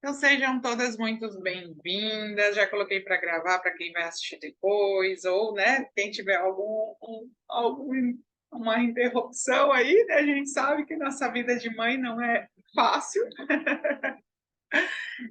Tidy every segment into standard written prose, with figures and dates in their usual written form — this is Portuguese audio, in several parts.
Então sejam todas muito bem-vindas. Já coloquei para gravar para quem vai assistir depois, ou, né, quem tiver alguma interrupção aí, né? A gente sabe que nossa vida de mãe não é fácil.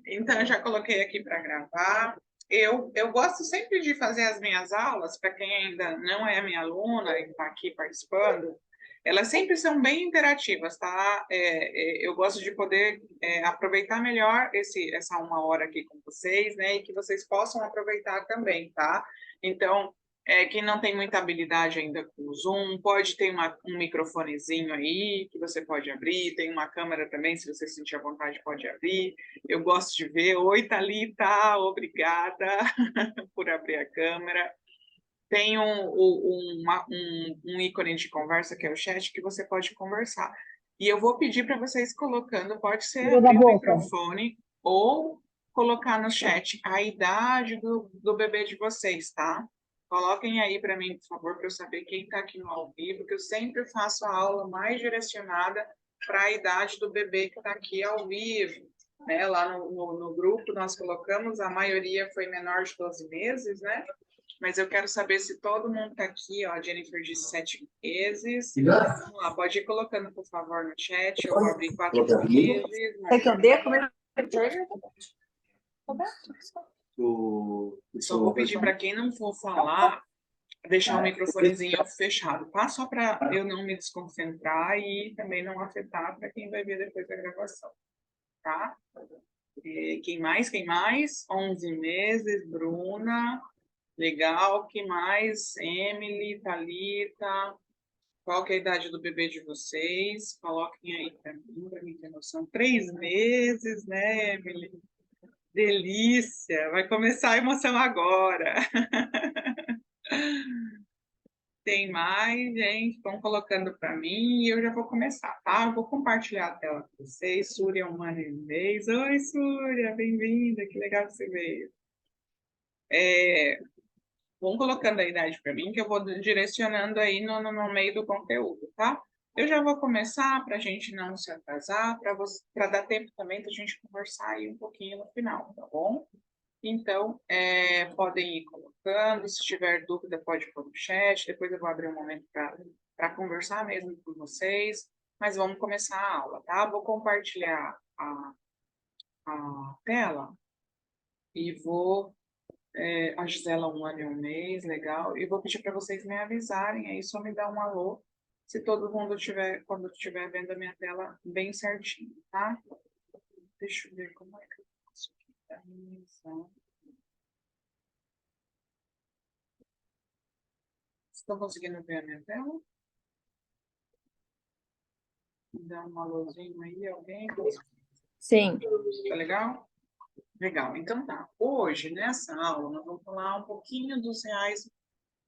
Então, eu já coloquei aqui para gravar. Eu gosto sempre de fazer as minhas aulas, para quem ainda não é minha aluna e está aqui participando, elas sempre são bem interativas, tá? Eu gosto de poder aproveitar melhor essa 1 hora aqui com vocês, né? E que vocês possam aproveitar também, tá? Então, quem não tem muita habilidade ainda com o Zoom, pode ter um microfonezinho aí que você pode abrir, tem uma câmera também, se você sentir à vontade, pode abrir. Eu gosto de ver. Oi, Thalita, obrigada por abrir a câmera. Tem um ícone de conversa, que é o chat, que você pode conversar. E eu vou pedir para vocês colocando, pode ser Tira da abrir o boca. microfone ou colocar no chat a idade do bebê de vocês, tá? Coloquem aí para mim, por favor, para eu saber quem está aqui no ao vivo, que eu sempre faço a aula mais direcionada para a idade do bebê que está aqui ao vivo. Né? Lá no grupo nós colocamos, a maioria foi menor de 12 meses, né? Mas eu quero saber se todo mundo está aqui, ó. A Jennifer disse 7 meses. Vamos lá, pode ir colocando, por favor, no chat. Eu vou abrir 4 meses. Quer que eu dê? Como é que Só vou pedir para quem não for falar, deixar o microfonezinho fechado, tá? Só para eu não me desconcentrar e também não afetar para quem vai ver depois da gravação, tá? Quem mais? Quem mais? 11 meses, Bruna. Legal. Quem mais? Emily, Thalita. Qual que é a idade do bebê de vocês? Coloquem aí para mim ter noção. 3 meses, né, Emily? Delícia! Vai começar a emoção agora. Tem mais, gente? Vão colocando para mim e eu já vou começar, tá? Eu vou compartilhar a tela com vocês. Súria, uma vez. Oi, Súria, bem-vinda. Que legal que você veio. Vão colocando a idade para mim, que eu vou direcionando aí no meio do conteúdo, tá? Eu já vou começar para a gente não se atrasar, para dar tempo também da gente conversar aí um pouquinho no final, tá bom? Então, podem ir colocando, se tiver dúvida, pode pôr no chat, depois eu vou abrir um momento para conversar mesmo com vocês, mas vamos começar a aula, tá? Vou compartilhar a tela e vou a Gisela 1 ano e 1 mês, legal. E vou pedir para vocês me avisarem aí, só me dar um alô, se todo mundo tiver, quando estiver vendo a minha tela bem certinho, tá? Deixa eu ver como é que eu faço aqui. Estão conseguindo ver a minha tela? Dá um alôzinho aí, alguém? Sim. Tá legal? Legal. Então tá. Hoje, nessa aula, nós vamos falar um pouquinho dos reais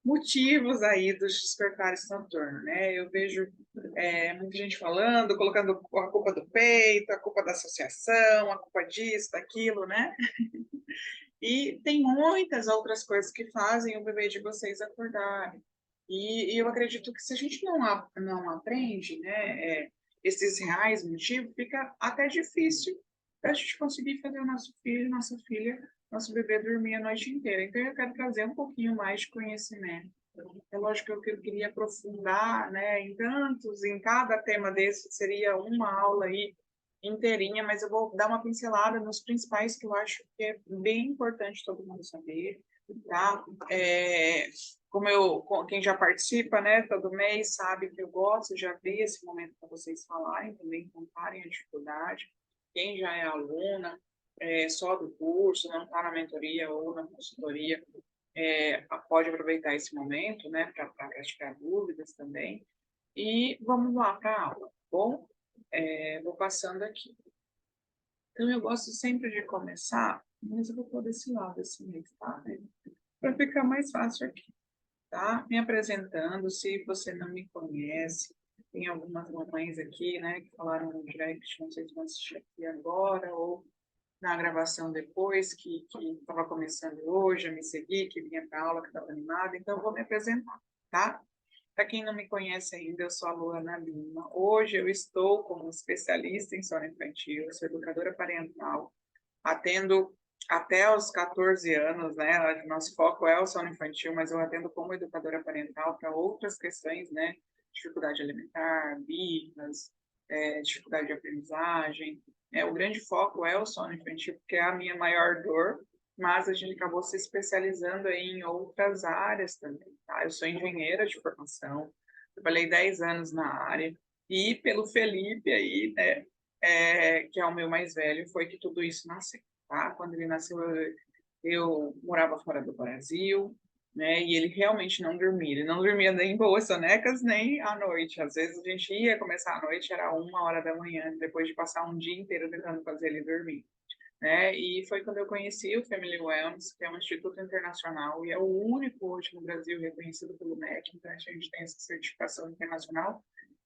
motivos aí dos despertares noturnos, né? Eu vejo muita gente falando, colocando a culpa do peito, a culpa da associação, a culpa disso, daquilo, né? E tem muitas outras coisas que fazem o bebê de vocês acordar. E eu acredito que se a gente não aprende, né, esses reais motivos, fica até difícil para a gente conseguir fazer o nosso filho, nossa filha, nosso bebê dormir a noite inteira. Então, eu quero trazer um pouquinho mais de conhecimento. É lógico que eu queria aprofundar, né, em cada tema desse seria uma aula aí inteirinha, mas eu vou dar uma pincelada nos principais que eu acho que é bem importante todo mundo saber, tá? Quem já participa, né, todo mês sabe que eu gosto, já vi esse momento para vocês falarem, também contarem a dificuldade. Quem já é aluna, só do curso, não está na mentoria ou na consultoria, pode aproveitar esse momento, né, para praticar dúvidas também. E vamos lá para a aula, tá bom? Vou passando aqui. Então, eu gosto sempre de começar, mas eu vou pôr desse lado esse mês, tá? Para ficar mais fácil aqui, tá? Me apresentando, se você não me conhece, tem algumas mamães aqui, né, que falaram no direct, não sei se vão assistir aqui agora ou na gravação depois, que estava começando hoje a me seguir, que vinha para aula, que estava animada, então eu vou me apresentar, tá? Para quem não me conhece ainda, eu sou a Luana Lima. Hoje eu estou como especialista em sono infantil, sou educadora parental, atendo até os 14 anos, né? Nosso foco é o sono infantil, mas eu atendo como educadora parental para outras questões, né? Dificuldade alimentar, birras, dificuldade de aprendizagem. O grande foco é o sono infantil, porque é a minha maior dor, mas a gente acabou se especializando aí em outras áreas também, tá? Eu sou engenheira de formação, trabalhei 10 anos na área, e pelo Felipe aí, né? Que é o meu mais velho, foi que tudo isso nasceu, tá? Quando ele nasceu, eu morava fora do Brasil, né? E ele realmente não dormia. Ele não dormia nem boas sonecas, nem à noite. Às vezes a gente ia começar à noite, era 1 hora da manhã, depois de passar um dia inteiro tentando fazer ele dormir, né? E foi quando eu conheci o Family Wellness, que é um instituto internacional e é o único hoje no Brasil reconhecido pelo MEC. Então a gente tem essa certificação internacional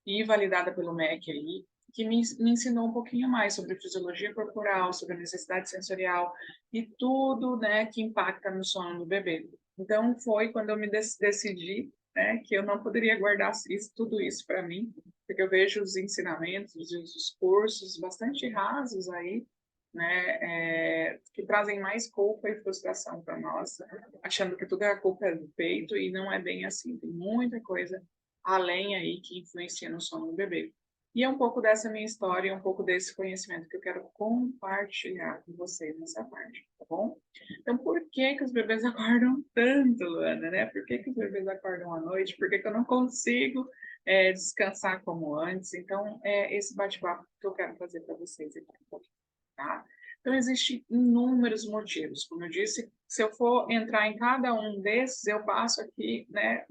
e validada pelo MEC aí, que me ensinou um pouquinho mais sobre fisiologia corporal, sobre a necessidade sensorial e tudo, né, que impacta no sono do bebê. Então foi quando eu me decidi, né, que eu não poderia guardar tudo isso para mim, porque eu vejo os ensinamentos, os cursos bastante rasos aí, né, que trazem mais culpa e frustração para nós, achando que tudo é a culpa do peito e não é bem assim. Tem muita coisa além aí que influencia no sono do bebê. E é um pouco dessa minha história, um pouco desse conhecimento que eu quero compartilhar com vocês nessa parte, tá bom? Então, por que que os bebês acordam tanto, Luana, né? Por que que os bebês acordam à noite? Por que que eu não consigo descansar como antes? Então, é esse bate-papo que eu quero fazer para vocês aqui um pouquinho, tá? Então, existem inúmeros motivos. Como eu disse, se eu for entrar em cada um desses, eu passo aqui, né,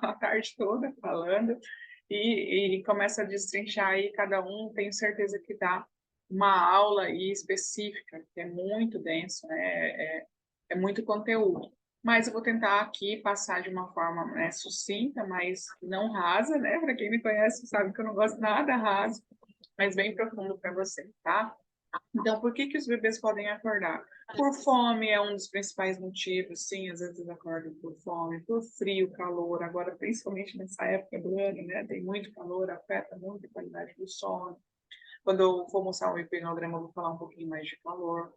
a tarde toda falando e começa a destrinchar aí cada um. Tenho certeza que dá uma aula aí específica, que é muito denso, né? É muito conteúdo. Mas eu vou tentar aqui passar de uma forma, né, sucinta, mas não rasa, né? Para quem me conhece sabe que eu não gosto nada raso, mas bem profundo para você, tá? Então, por que que os bebês podem acordar? Por fome é um dos principais motivos, sim, às vezes acordam por fome, por frio, calor, agora principalmente nessa época do ano, né? Tem muito calor, afeta muito a qualidade do sono. Quando eu for mostrar o hipnograma, eu vou falar um pouquinho mais de calor.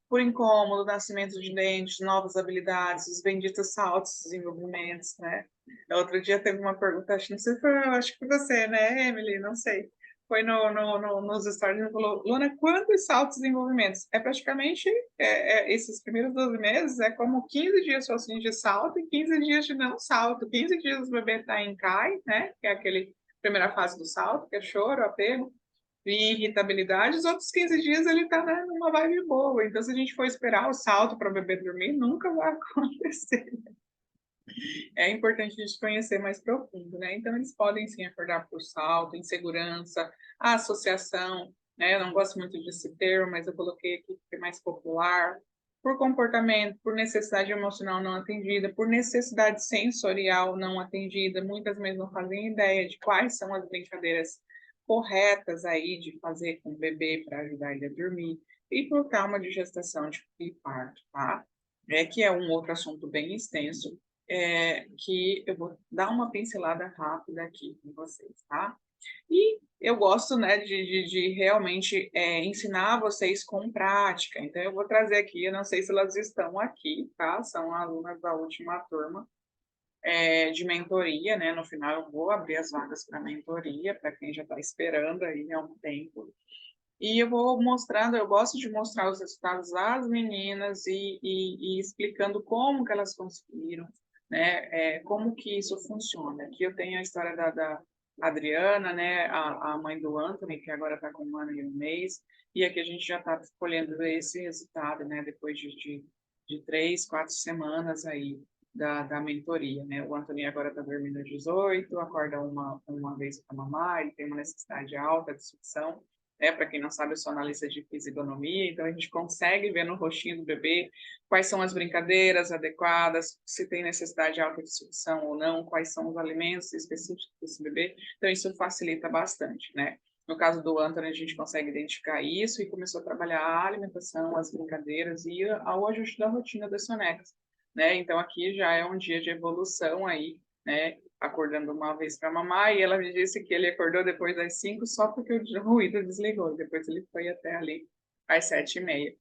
Por incômodo, nascimento de dentes, novas habilidades, os benditos saltos, desenvolvimentos, né? Outro dia teve uma pergunta, acho, não sei se foi, acho que foi você, né, Emily? Não sei. Foi nos stories e falou, Luna, quantos saltos e desenvolvimentos? É praticamente, esses primeiros 12 meses, é como 15 dias sozinho de salto e 15 dias de não salto. 15 dias o bebê está em CAI, né? Que é aquele primeira fase do salto, que é choro, apego e irritabilidade, os outros 15 dias ele está, né, numa vibe boa. Então, se a gente for esperar o salto para o bebê dormir, nunca vai acontecer. É importante a gente conhecer mais profundo, né? Então, eles podem sim acordar por salto, insegurança, a associação, né? Eu não gosto muito desse termo, mas eu coloquei aqui porque é mais popular. Por comportamento, por necessidade emocional não atendida, por necessidade sensorial não atendida, muitas vezes não fazem ideia de quais são as brincadeiras corretas aí de fazer com o bebê para ajudar ele a dormir, e por trauma de gestação e parto, tá? Que é um outro assunto bem extenso, que eu vou dar uma pincelada rápida aqui com vocês, tá? E eu gosto, né, de realmente ensinar vocês com prática. Então, eu vou trazer aqui, eu não sei se elas estão aqui, tá? São alunas da última turma de mentoria, né? No final, eu vou abrir as vagas para mentoria, para quem já está esperando aí há um tempo. E eu vou mostrando, eu gosto de mostrar os resultados das meninas e explicando como que elas conseguiram, né? Como que isso funciona. Aqui eu tenho a história da Adriana, né? A mãe do Anthony, que agora está com 1 ano e 1 mês, e aqui a gente já está colhendo esse resultado, né? Depois de 3, 4 semanas aí da mentoria, né? O Anthony agora está dormindo às 18, acorda uma vez para mamar, ele tem uma necessidade alta de sucção. Para quem não sabe, eu sou analista de fisionomia, então a gente consegue ver no rostinho do bebê quais são as brincadeiras adequadas, se tem necessidade alta de sucção ou não, quais são os alimentos específicos desse bebê. Então, isso facilita bastante, né? No caso do Anthony, a gente consegue identificar isso e começou a trabalhar a alimentação, as brincadeiras e o ajuste da rotina das sonecas, né? Então, aqui já é um dia de evolução aí, né? Acordando uma vez para mamar, e ela me disse que ele acordou depois das 5 só porque o ruído desligou, depois ele foi até ali às 7h30.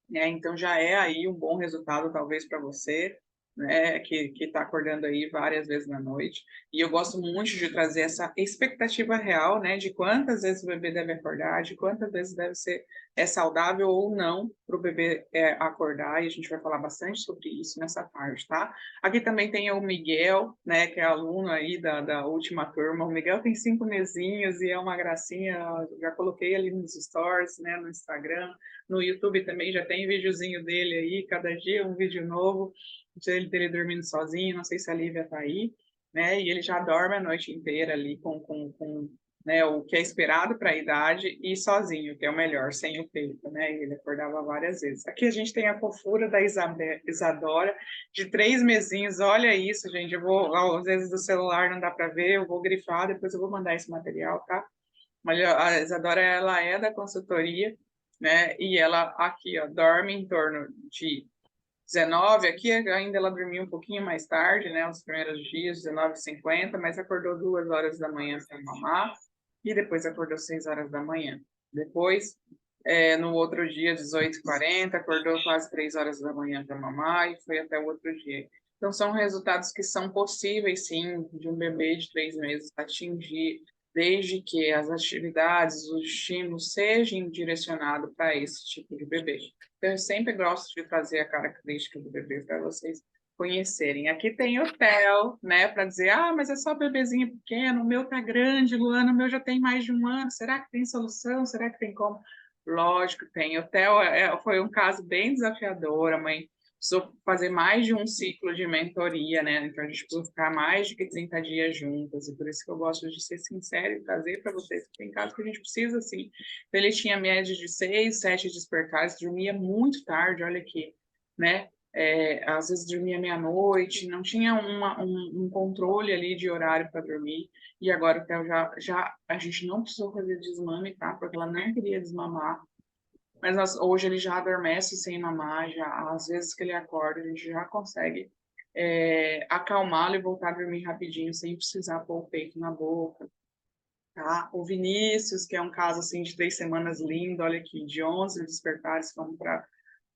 né? Então já é aí um bom resultado, talvez, para você, né? Que está acordando aí várias vezes na noite. E eu gosto muito de trazer essa expectativa real, né? De quantas vezes o bebê deve acordar, de quantas vezes deve ser saudável ou não para o bebê acordar. E a gente vai falar bastante sobre isso nessa parte, tá? Aqui também tem o Miguel, né? Que é aluno aí da última turma. O Miguel tem 5 mesinhos e é uma gracinha. Eu já coloquei ali nos stories, né? No Instagram. No YouTube também já tem videozinho dele aí, cada dia um vídeo novo, dele dormindo sozinho, não sei se a Lívia tá aí, né? E ele já dorme a noite inteira ali com né, o que é esperado para a idade e sozinho, que é o melhor, sem o peito, né? E ele acordava várias vezes. Aqui a gente tem a fofura da Isadora, de 3 mesinhos. Olha isso, gente. Eu vou, às vezes do celular não dá para ver, eu vou grifar, depois eu vou mandar esse material, tá? Olha, a Isadora, ela é da consultoria, né? E ela aqui, ó, dorme em torno de 19, aqui ainda ela dormiu um pouquinho mais tarde, né? Os primeiros dias, 19h50, mas acordou 2 horas da manhã sem mamar e depois acordou 6 horas da manhã. Depois, no outro dia, 18h40, acordou quase 3 horas da manhã para mamar e foi até o outro dia. Então, são resultados que são possíveis, sim, de um bebê de 3 meses atingir, desde que as atividades, os estímulos sejam direcionados para esse tipo de bebê. Então, eu sempre gosto de trazer a característica do bebê para vocês conhecerem. Aqui tem o Theo, né, para dizer, mas é só bebezinho pequeno, o meu tá grande, Luana, o meu já tem mais de 1 ano, será que tem solução? Será que tem como? Lógico que tem. O Theo foi um caso bem desafiador, a mãe precisou fazer mais de um ciclo de mentoria, né, então a gente precisou ficar mais de 30 dias juntas, e por isso que eu gosto de ser sincera e trazer para vocês que tem casos que a gente precisa, assim. Então, ele tinha média de 6, 7 despertares, dormia muito tarde, olha aqui, né? Às vezes dormia meia-noite, não tinha um controle ali de horário para dormir, e agora o Theo a gente não precisou fazer desmame, tá? Porque ela não queria desmamar, mas hoje ele já adormece sem mamar, já, às vezes que ele acorda, a gente já consegue acalmá-lo e voltar a dormir rapidinho, sem precisar pôr o peito na boca, tá? O Vinícius, que é um caso assim de 3 semanas lindo, olha aqui, de 11 despertares, vamos para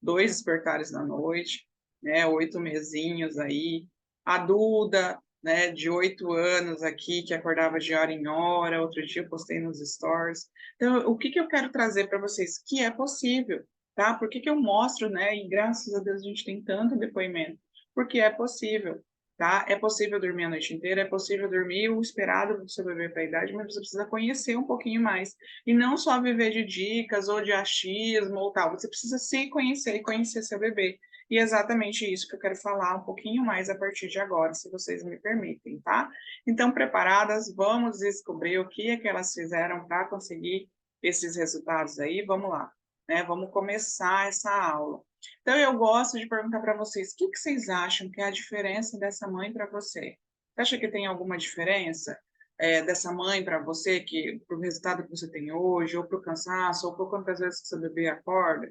2 despertares na noite, né? 8 mesinhos aí. A Duda, né, de 8 anos aqui, que acordava de hora em hora, outro dia eu postei nos stories. Então, o que eu quero trazer para vocês? Que é possível, tá? Por que eu mostro, né? E graças a Deus a gente tem tanto depoimento. Porque é possível, tá? É possível dormir a noite inteira, é possível dormir o esperado do seu bebê para a idade, mas você precisa conhecer um pouquinho mais. E não só viver de dicas ou de achismo ou tal, você precisa se conhecer e conhecer seu bebê. E é exatamente isso que eu quero falar um pouquinho mais a partir de agora, se vocês me permitem, tá? Então, preparadas, vamos descobrir o que é que elas fizeram para conseguir esses resultados aí. Vamos lá, né? Vamos começar essa aula. Então, eu gosto de perguntar para vocês, o que vocês acham que é a diferença dessa mãe para você? Você acha que tem alguma diferença dessa mãe para você, que para o resultado que você tem hoje, ou para o cansaço, ou por quantas vezes que seu bebê acorda?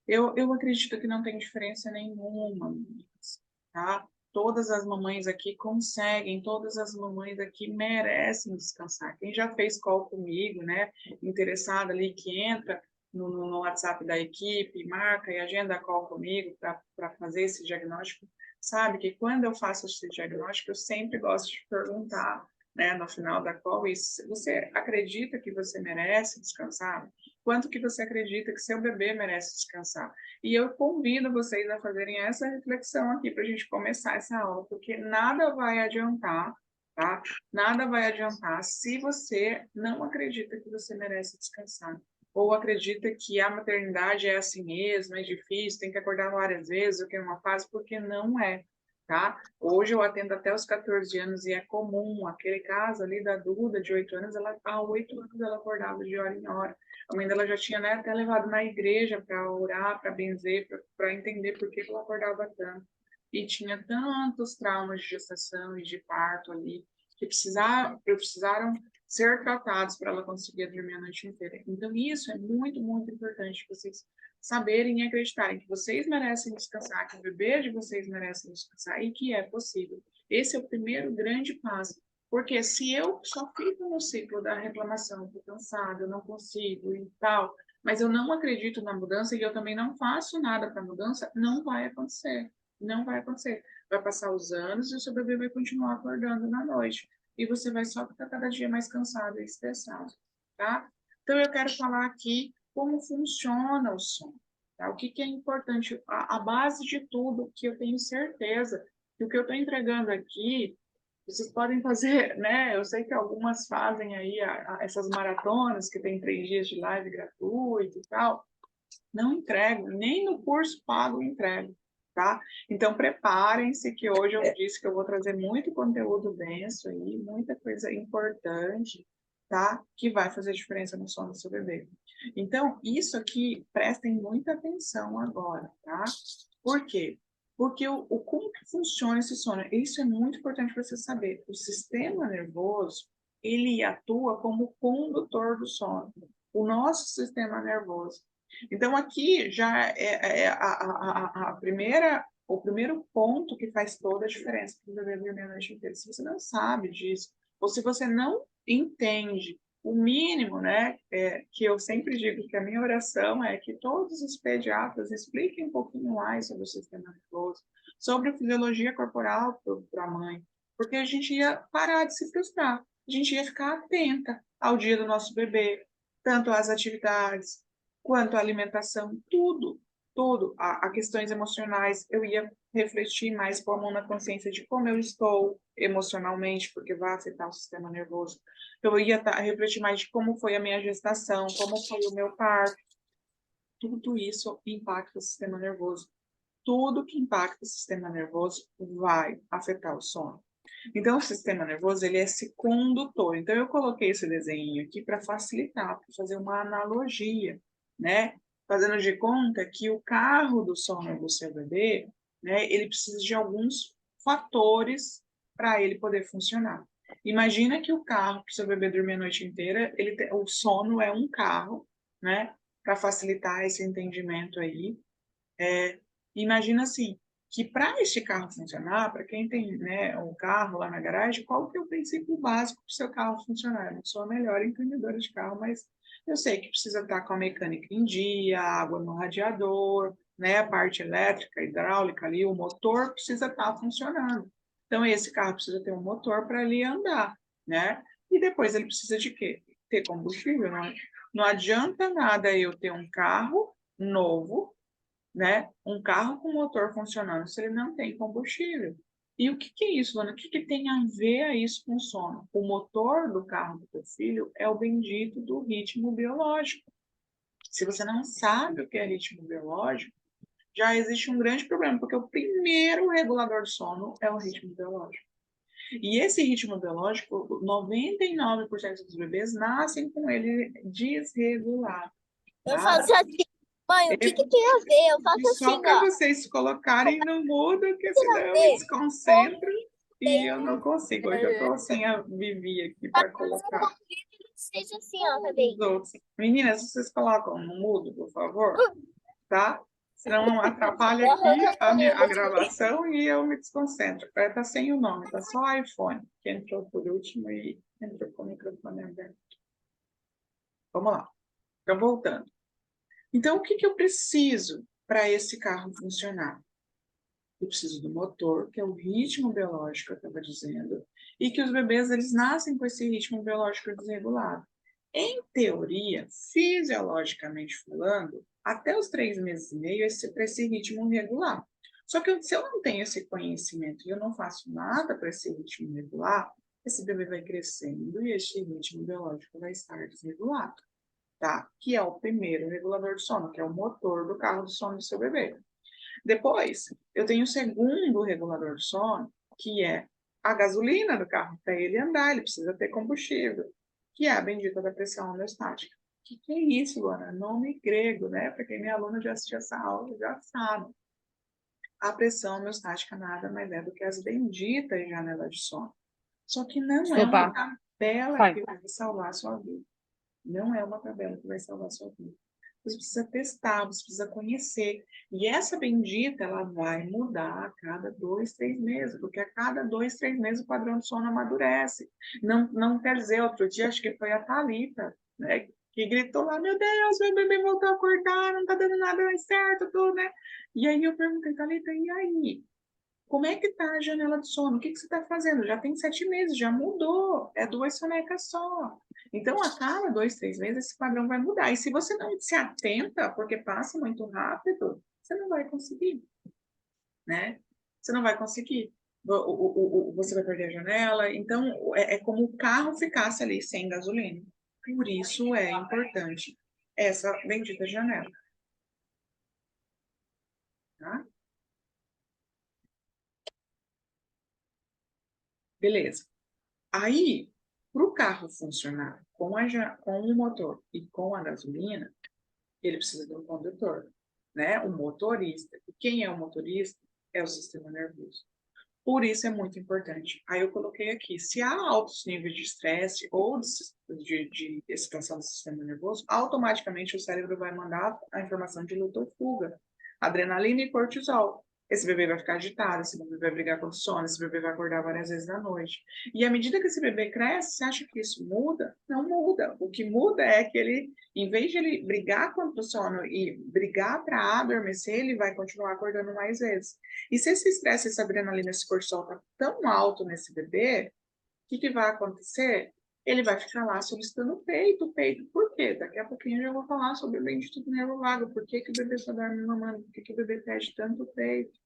Eu acredito que não tem diferença nenhuma, meninas, tá? Todas as mamães aqui conseguem, todas as mamães aqui merecem descansar. Quem já fez call comigo, né, interessada ali, que entra no WhatsApp da equipe, marca e agenda a call comigo para fazer esse diagnóstico, sabe que quando eu faço esse diagnóstico, eu sempre gosto de perguntar, né, no final da call, isso, você acredita que você merece descansar? Quanto que você acredita que seu bebê merece descansar? E eu convido vocês a fazerem essa reflexão aqui para a gente começar essa aula, porque nada vai adiantar, tá? Nada vai adiantar se você não acredita que você merece descansar. Ou acredita que a maternidade é assim mesmo, é difícil, tem que acordar várias vezes, o que é uma fase, porque não é, tá? Hoje eu atendo até os 14 anos e é comum, aquele caso ali da Duda, de 8 anos, ela, há 8 anos ela acordava de hora em hora. A mãe dela já tinha, né, até levado na igreja para orar, para benzer, para entender por que ela acordava tanto. E tinha tantos traumas de gestação e de parto ali, que precisaram ser tratados para ela conseguir dormir a noite inteira. Então, isso é muito, muito importante vocês saberem e acreditarem que vocês merecem descansar, que o bebê de vocês merece descansar e que é possível. Esse é o primeiro grande passo. Porque se eu só fico no ciclo da reclamação, estou cansada, eu não consigo e tal, mas eu não acredito na mudança e eu também não faço nada para a mudança, não vai acontecer. Não vai acontecer. Vai passar os anos e o seu bebê vai continuar acordando na noite. E você vai só ficar cada dia mais cansado e estressado, tá? Então, eu quero falar aqui como funciona o sono, tá? O que que é importante, a base de tudo, que eu tenho certeza que o que eu estou entregando aqui vocês podem fazer, né? Eu sei que algumas fazem aí essas maratonas que tem 3 dias de live gratuito e tal. Não entrego, nem no curso pago entrego, tá? Então preparem-se que hoje eu disse que eu vou trazer muito conteúdo denso aí, muita coisa importante, tá? Que vai fazer diferença no sono do seu bebê. Então, isso aqui, prestem muita atenção agora, tá? Por quê? Porque como que funciona esse sono? Isso é muito importante para você saber. O sistema nervoso, ele atua como condutor do sono. O nosso sistema nervoso. Então, aqui já é a primeira, o primeiro ponto que faz toda a diferença para o bebê dormir a noite inteira. Se você não sabe disso, ou se você não entende o mínimo, né, que eu sempre digo que a minha oração é que todos os pediatras expliquem um pouquinho mais sobre o sistema nervoso, sobre a fisiologia corporal para a mãe, porque a gente ia parar de se frustrar, a gente ia ficar atenta ao dia do nosso bebê, tanto às atividades, quanto à alimentação, tudo, tudo, a questões emocionais, eu ia refletir mais com a mão na consciência de como eu estou emocionalmente, porque vai afetar o sistema nervoso. Eu ia refletir mais de como foi a minha gestação, como foi o meu parto. Tudo isso impacta o sistema nervoso. Tudo que impacta o sistema nervoso vai afetar o sono. Então, o sistema nervoso, ele é esse condutor. Então, eu coloquei esse desenho aqui para facilitar, para fazer uma analogia, né? Fazendo de conta que o carro do sono do seu bebê, né, ele precisa de alguns fatores para ele poder funcionar. Imagina que o carro, para o seu bebê dormir a noite inteira, o sono é um carro, né? Para facilitar esse entendimento aí. Imagina assim, que para este carro funcionar, para quem tem, né, um carro lá na garagem, qual que é o princípio básico para o seu carro funcionar? Eu não sou a melhor entendedora de carro, mas eu sei que precisa estar com a mecânica em dia, a água no radiador, né, a parte elétrica, hidráulica ali, o motor precisa estar funcionando. Então, esse carro precisa ter um motor para ele andar, né? E depois ele precisa de quê? Ter combustível, não é? Não adianta nada eu ter um carro novo, né? Um carro com motor funcionando se ele não tem combustível. E o que que é isso, Ana? O que que tem a ver isso com o sono? O motor do carro do teu filho é o bendito do ritmo biológico. Se você não sabe o que é ritmo biológico, já existe um grande problema, porque o primeiro regulador do sono é o ritmo biológico. E esse ritmo biológico, 99% dos bebês nascem com ele desregulado. Eu Tá? faço assim, mãe, o que que tem a ver? Eu faço Só assim, para ó. vocês colocarem no mudo, que Tem senão a eu me ver? desconcentro e eu Tem. não consigo. Hoje eu estou sem a Vivi aqui para colocar Seja assim, ó, também. os outros. Meninas, vocês colocam no mudo, por favor, tá? Senão atrapalha aqui a gravação e eu me desconcentro. Tá sem o nome, tá só o iPhone, que entrou por último e entrou com o microfone aberto. Vamos lá. Então, voltando. Então, o que que eu preciso para esse carro funcionar? Eu preciso do motor, que é o ritmo biológico que eu estava dizendo, e que os bebês eles nascem com esse ritmo biológico desregulado. Em teoria, fisiologicamente falando, até os 3 meses e meio, esse ritmo regular. Só que se eu não tenho esse conhecimento e eu não faço nada para esse ritmo regular, esse bebê vai crescendo e esse ritmo biológico vai estar desregulado, tá? Que é o primeiro regulador do sono, que é o motor do carro do sono do seu bebê. Depois, eu tenho o segundo regulador de sono, que é a gasolina do carro. Para ele andar, ele precisa ter combustível, que é a bendita da pressão homeostática. O que é isso, Luana? Nome grego, né? Para quem é aluno já assistiu essa aula, já sabe. A pressão homeostática nada mais é do que as benditas janelas de sono. Só que não é uma tabela que vai salvar a sua vida. Não é uma tabela que vai salvar a sua vida. Você precisa testar, você precisa conhecer. E essa bendita, ela vai mudar a cada 2, 3 meses, porque a cada 2, 3 meses o padrão de sono amadurece. Não quer dizer, outro dia, acho que foi a Thalita, né, que gritou lá, meu Deus, meu bebê voltou a acordar, não tá dando nada mais certo, tudo, né? E aí eu perguntei, Thalita, e aí? Como é que tá a janela de sono? O que que você está fazendo? Já tem 7 meses, já mudou. É 2 sonecas só. Então, a cada 2, 3 meses, esse padrão vai mudar. E se você não se atenta, porque passa muito rápido, você não vai conseguir, né? Você não vai conseguir. Você vai perder a janela. Então, é como o carro ficasse ali sem gasolina. Por isso é importante essa bendita janela, tá? Beleza. Aí, para o carro funcionar com o motor e com a gasolina, ele precisa de um condutor, né? Um motorista. E quem é o motorista? É o sistema nervoso. Por isso é muito importante. Aí eu coloquei aqui, se há altos níveis de estresse ou de excitação do sistema nervoso, automaticamente o cérebro vai mandar a informação de luta ou fuga, adrenalina e cortisol. Esse bebê vai ficar agitado, esse bebê vai brigar com o sono, esse bebê vai acordar várias vezes na noite. E à medida que esse bebê cresce, você acha que isso muda? Não muda. O que muda é que ele, em vez de ele brigar contra o sono e brigar para adormecer, ele vai continuar acordando mais vezes. E se esse estresse, essa adrenalina, esse cortisol está tão alto nesse bebê, o que vai acontecer? Ele vai ficar lá solicitando o peito, o peito. Por quê? Daqui a pouquinho eu já vou falar sobre o bendito do nervo vago. Por que, que o bebê só dorme mamando? Por que, que o bebê pede tanto peito?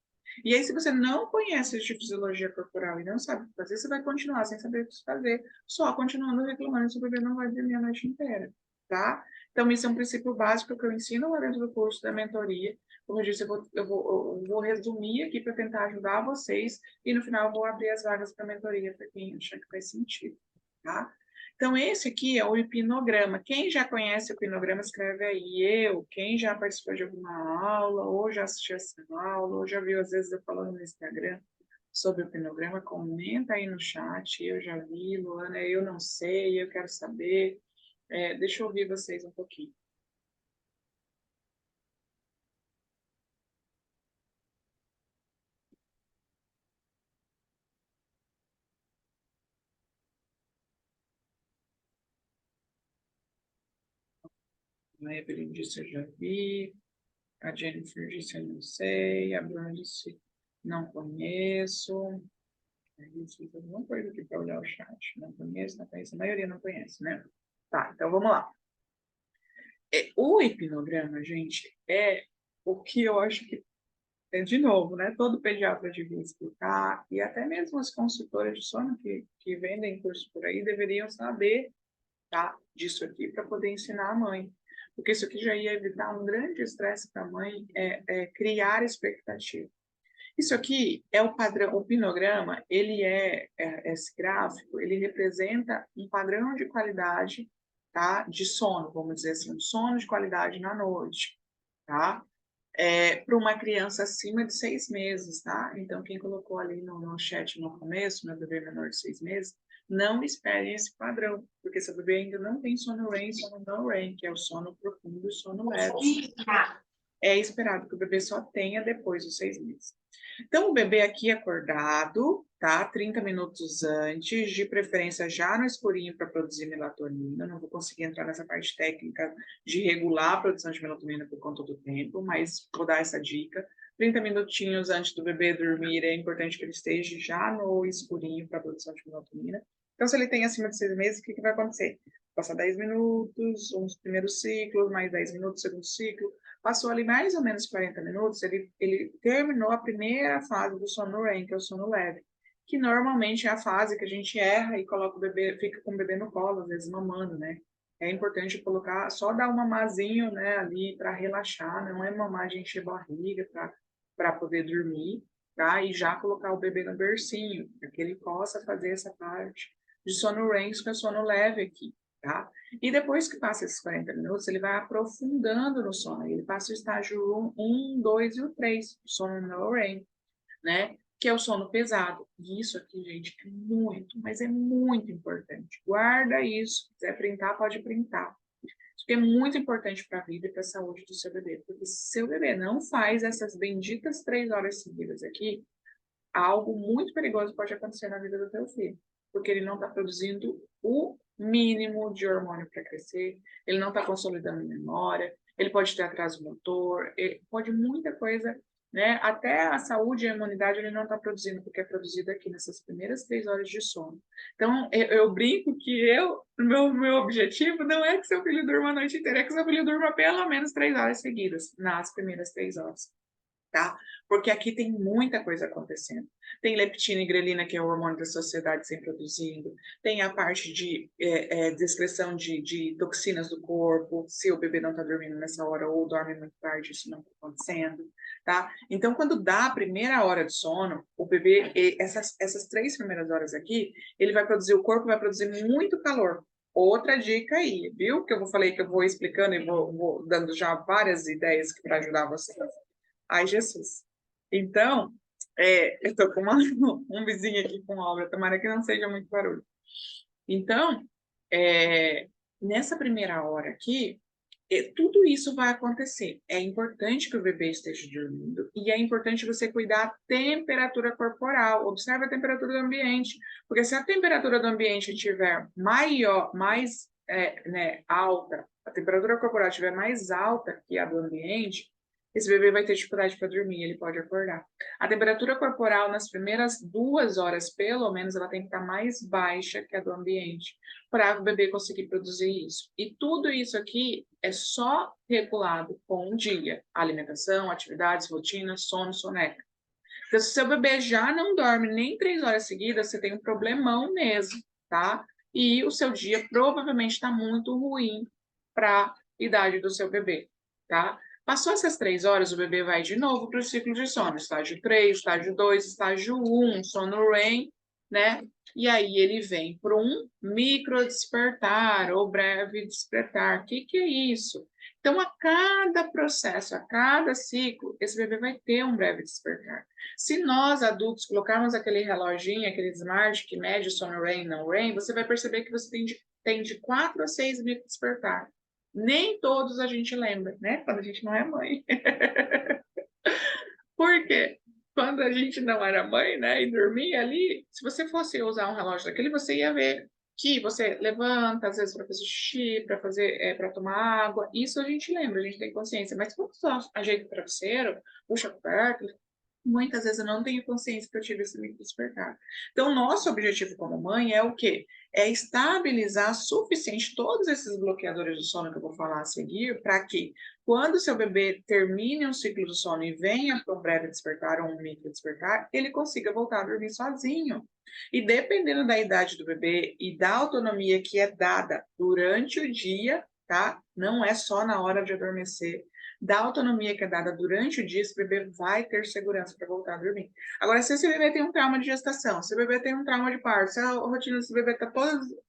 E aí, se você não conhece de fisiologia corporal e não sabe o que fazer, você vai continuar sem saber o que fazer, só continuando reclamando se o bebê não vai dormir a noite inteira, tá? Então, isso é um princípio básico que eu ensino lá dentro do curso da mentoria. Como eu disse, eu vou resumir aqui para tentar ajudar vocês e no final eu vou abrir as vagas para mentoria para quem achar que faz sentido, tá? Então, esse aqui é o hipnograma. Quem já conhece o hipnograma, escreve aí. Quem já participou de alguma aula, ou já assistiu essa aula, ou já viu, às vezes, eu falando no Instagram sobre o hipnograma, comenta aí no chat. Eu já vi, Luana, eu não sei, eu quero saber. Deixa eu ouvir vocês um pouquinho. A Evelyn disse, eu já vi. A Jennifer disse, eu não sei. A Bruna disse, não conheço. Eu fiz alguma coisa aqui para olhar o chat. Não conheço, não conheço. A maioria não conhece, né? Tá, então vamos lá. O hipnograma, gente, é o que eu acho que, de novo, né? Todo pediatra devia explicar, e até mesmo as consultoras de sono que vendem curso por aí deveriam saber, tá, disso aqui para poder ensinar a mãe. Porque isso aqui já ia evitar um grande estresse para a mãe, criar expectativa. Isso aqui é o padrão, o pinograma, ele esse gráfico, ele representa um padrão de qualidade, tá? De sono, vamos dizer assim, um sono de qualidade na noite, tá? Para uma criança acima de 6 meses, tá? Então, quem colocou ali no chat no começo, meu bebê menor de 6 meses, não espere esse padrão, porque seu bebê ainda não tem sono REM, sono não REM, que é o sono profundo e sono leve. É esperado que o bebê só tenha depois dos 6 meses. Então, o bebê aqui acordado, tá? 30 minutos antes, de preferência já no escurinho para produzir melatonina. Não vou conseguir entrar nessa parte técnica de regular a produção de melatonina por conta do tempo, mas vou dar essa dica. 30 minutinhos antes do bebê dormir, é importante que ele esteja já no escurinho para a produção de melatonina. Então, se ele tem acima de 6 meses, o que vai acontecer? Passar 10 minutos, os primeiros ciclos, mais 10 minutos, segundo ciclo. Passou ali mais ou menos 40 minutos, ele terminou a primeira fase do sono REM, que é o sono leve, que normalmente é a fase que a gente erra e coloca o bebê, fica com o bebê no colo, às vezes mamando, né? É importante colocar, só dar um mamazinho, né, ali para relaxar, não é mamar de encher barriga para poder dormir, tá? E já colocar o bebê no bercinho, para que ele possa fazer essa parte de sono REM, que é sono leve aqui, tá? E depois que passa esses 40 minutos, ele vai aprofundando no sono. Ele passa o estágio 1, 2 e o 3, o sono no REM, né? Que é o sono pesado. E isso aqui, gente, é muito, mas é muito importante. Guarda isso. Se quiser printar, pode printar. Isso aqui é muito importante para a vida e para a saúde do seu bebê. Porque se seu bebê não faz essas benditas 3 horas seguidas aqui, algo muito perigoso pode acontecer na vida do teu filho. Porque ele não está produzindo o mínimo de hormônio para crescer, ele não está consolidando memória, ele pode ter atraso motor, pode muita coisa, né? Até a saúde e a imunidade ele não está produzindo, porque é produzido aqui nessas primeiras 3 horas de sono. Então, eu brinco que meu objetivo não é que seu filho durma a noite inteira, é que seu filho durma pelo menos 3 horas seguidas, nas primeiras 3 horas. Tá? Porque aqui tem muita coisa acontecendo. Tem leptina e grelina, que é o hormônio da saciedade sendo produzido. Tem a parte de excreção de toxinas do corpo, se o bebê não está dormindo nessa hora ou dorme muito tarde, isso não está acontecendo, tá? Então, quando dá a primeira hora de sono, o bebê, essas 3 primeiras horas aqui, o corpo vai produzir muito calor. Outra dica aí, viu? Que eu falei que eu vou explicando e vou dando já várias ideias para ajudar vocês. Ai, Jesus. Então, eu tô com um vizinho aqui com obra, tomara que não seja muito barulho. Então, nessa primeira hora aqui, tudo isso vai acontecer. É importante que o bebê esteja dormindo e é importante você cuidar da temperatura corporal. Observe a temperatura do ambiente, porque se a temperatura do ambiente estiver mais alta, a temperatura corporal estiver mais alta que a do ambiente, esse bebê vai ter dificuldade para dormir, ele pode acordar. A temperatura corporal nas primeiras 2 horas, pelo menos, ela tem que estar mais baixa que a do ambiente, para o bebê conseguir produzir isso. E tudo isso aqui é só regulado com um dia: alimentação, atividades, rotinas, sono, soneca. Então, se seu bebê já não dorme nem 3 horas seguidas, você tem um problemão mesmo, tá? E o seu dia provavelmente está muito ruim para a idade do seu bebê, tá? Passou essas 3 horas, o bebê vai de novo para o ciclo de sono, estágio 3, estágio 2, estágio 1, sono REM, né? E aí ele vem para um micro despertar ou breve despertar. O que é isso? Então, a cada processo, a cada ciclo, esse bebê vai ter um breve despertar. Se nós, adultos, colocarmos aquele reloginho, aquele smart que mede sono REM, não REM, você vai perceber que você tem de 4 a 6 micro despertar. Nem todos a gente lembra, né? Quando a gente não é mãe. Por quê? Quando a gente não era mãe, né, e dormia ali, se você fosse usar um relógio daquele, você ia ver que você levanta, às vezes, para fazer xixi, para fazer, para tomar água. Isso a gente lembra, a gente tem consciência. Mas quando só ajeita o travesseiro, puxa perto, muitas vezes eu não tenho consciência que eu tive esse micro despertar. Então, nosso objetivo como mãe é o quê? É estabilizar suficiente todos esses bloqueadores do sono que eu vou falar a seguir, para que quando seu bebê termine um ciclo do sono e venha para um breve despertar ou um micro despertar, ele consiga voltar a dormir sozinho. E dependendo da idade do bebê e da autonomia que é dada durante o dia, tá? Não é só na hora de adormecer, da autonomia que é dada durante o dia, esse bebê vai ter segurança para voltar a dormir. Agora, se esse bebê tem um trauma de gestação, se o bebê tem um trauma de parto, se a rotina desse bebê está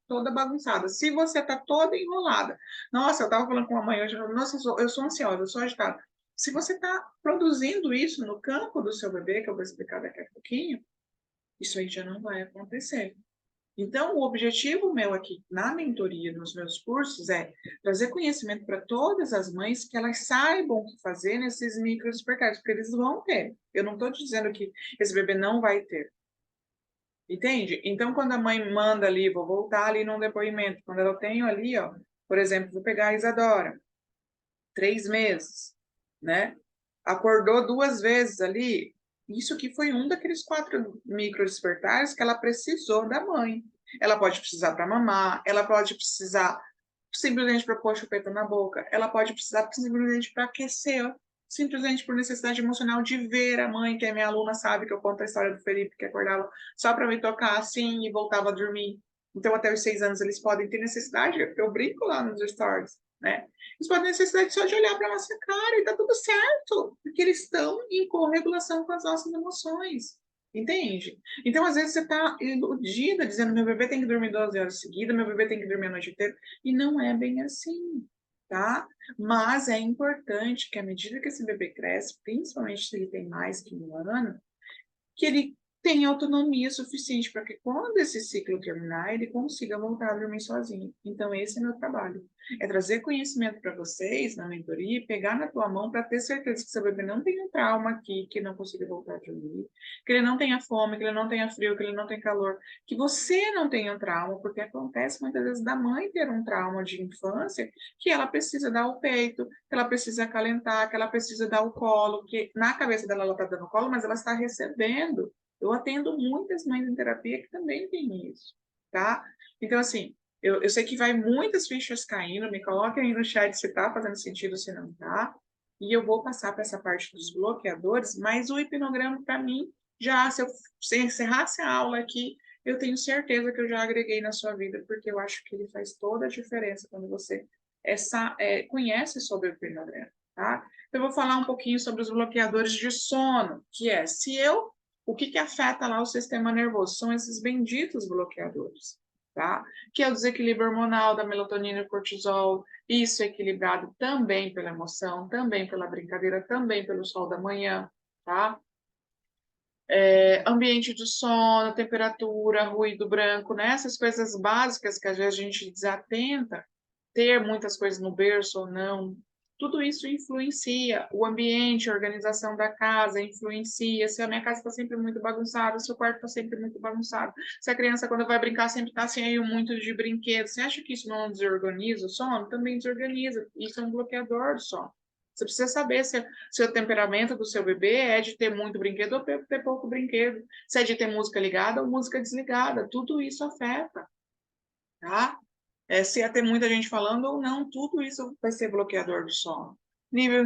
toda bagunçada, se você está toda enrolada, nossa, eu estava falando com uma mãe hoje, nossa, eu sou ansiosa, eu sou agitada. Se você está produzindo isso no campo do seu bebê, que eu vou explicar daqui a pouquinho, isso aí já não vai acontecer. Então, o objetivo meu aqui na mentoria, nos meus cursos, é trazer conhecimento para todas as mães que elas saibam o que fazer nesses micro despertares, porque eles vão ter. Eu não estou dizendo que esse bebê não vai ter. Entende? Então, quando a mãe manda ali, vou voltar ali num depoimento, quando eu tenho ali, ó, por exemplo, vou pegar a Isadora, 3 meses, né? Acordou 2 vezes ali, isso que foi um daqueles 4 micro despertares que ela precisou da mãe. Ela pode precisar para mamar, ela pode precisar simplesmente para pôr chupeta na boca, ela pode precisar simplesmente para aquecer, simplesmente por necessidade emocional de ver a mãe, que é minha aluna, sabe que eu conto a história do Felipe, que acordava só para me tocar assim e voltava a dormir. Então, até os 6 anos, eles podem ter necessidade, eu brinco lá nos stories, né? Eles podem ter necessidade só de olhar para a nossa cara e tá tudo certo, porque eles estão em corregulação com as nossas emoções. Entende? Então, às vezes, você está iludida, dizendo: meu bebê tem que dormir 12 horas seguidas, meu bebê tem que dormir a noite inteira. E não é bem assim, tá? Mas é importante que, à medida que esse bebê cresce, principalmente se ele tem mais que 1 ano, que ele tenha autonomia suficiente para que quando esse ciclo terminar, ele consiga voltar a dormir sozinho. Então, esse é meu trabalho. É trazer conhecimento para vocês na mentoria e pegar na tua mão para ter certeza que seu bebê não tem um trauma aqui, que não consiga voltar a dormir, que ele não tenha fome, que ele não tenha frio, que ele não tenha calor, que você não tenha um trauma, porque acontece muitas vezes da mãe ter um trauma de infância, que ela precisa dar o peito, que ela precisa acalentar, que ela precisa dar o colo, que na cabeça dela ela está dando colo, mas ela está recebendo. Eu atendo muitas mães em terapia que também têm isso, tá? Então, assim, eu sei que vai muitas fichas caindo, me coloquem aí no chat se está fazendo sentido, se não está, e eu vou passar para essa parte dos bloqueadores, mas o hipnograma, para mim, já, se eu encerrasse a aula aqui, eu tenho certeza que eu já agreguei na sua vida, porque eu acho que ele faz toda a diferença quando você conhece sobre o hipnograma, tá? Então, eu vou falar um pouquinho sobre os bloqueadores de sono, que é, o que afeta lá o sistema nervoso? São esses benditos bloqueadores, tá? Que é o desequilíbrio hormonal da melatonina e cortisol, isso é equilibrado também pela emoção, também pela brincadeira, também pelo sol da manhã, tá? Ambiente de sono, temperatura, ruído branco, né? Essas coisas básicas que às vezes a gente desatenta, ter muitas coisas no berço ou não, tudo isso influencia. O ambiente, a organização da casa influencia. Se a minha casa está sempre muito bagunçada, se o quarto está sempre muito bagunçado, se a criança, quando vai brincar, sempre está cheio muito de brinquedos, você acha que isso não desorganiza o sono? Também desorganiza. Isso é um bloqueador do sono. Você precisa saber se o temperamento do seu bebê é de ter muito brinquedo ou ter pouco brinquedo. Se é de ter música ligada ou música desligada. Tudo isso afeta, tá? Se ia ter muita gente falando ou não, tudo isso vai ser bloqueador do sono. Nível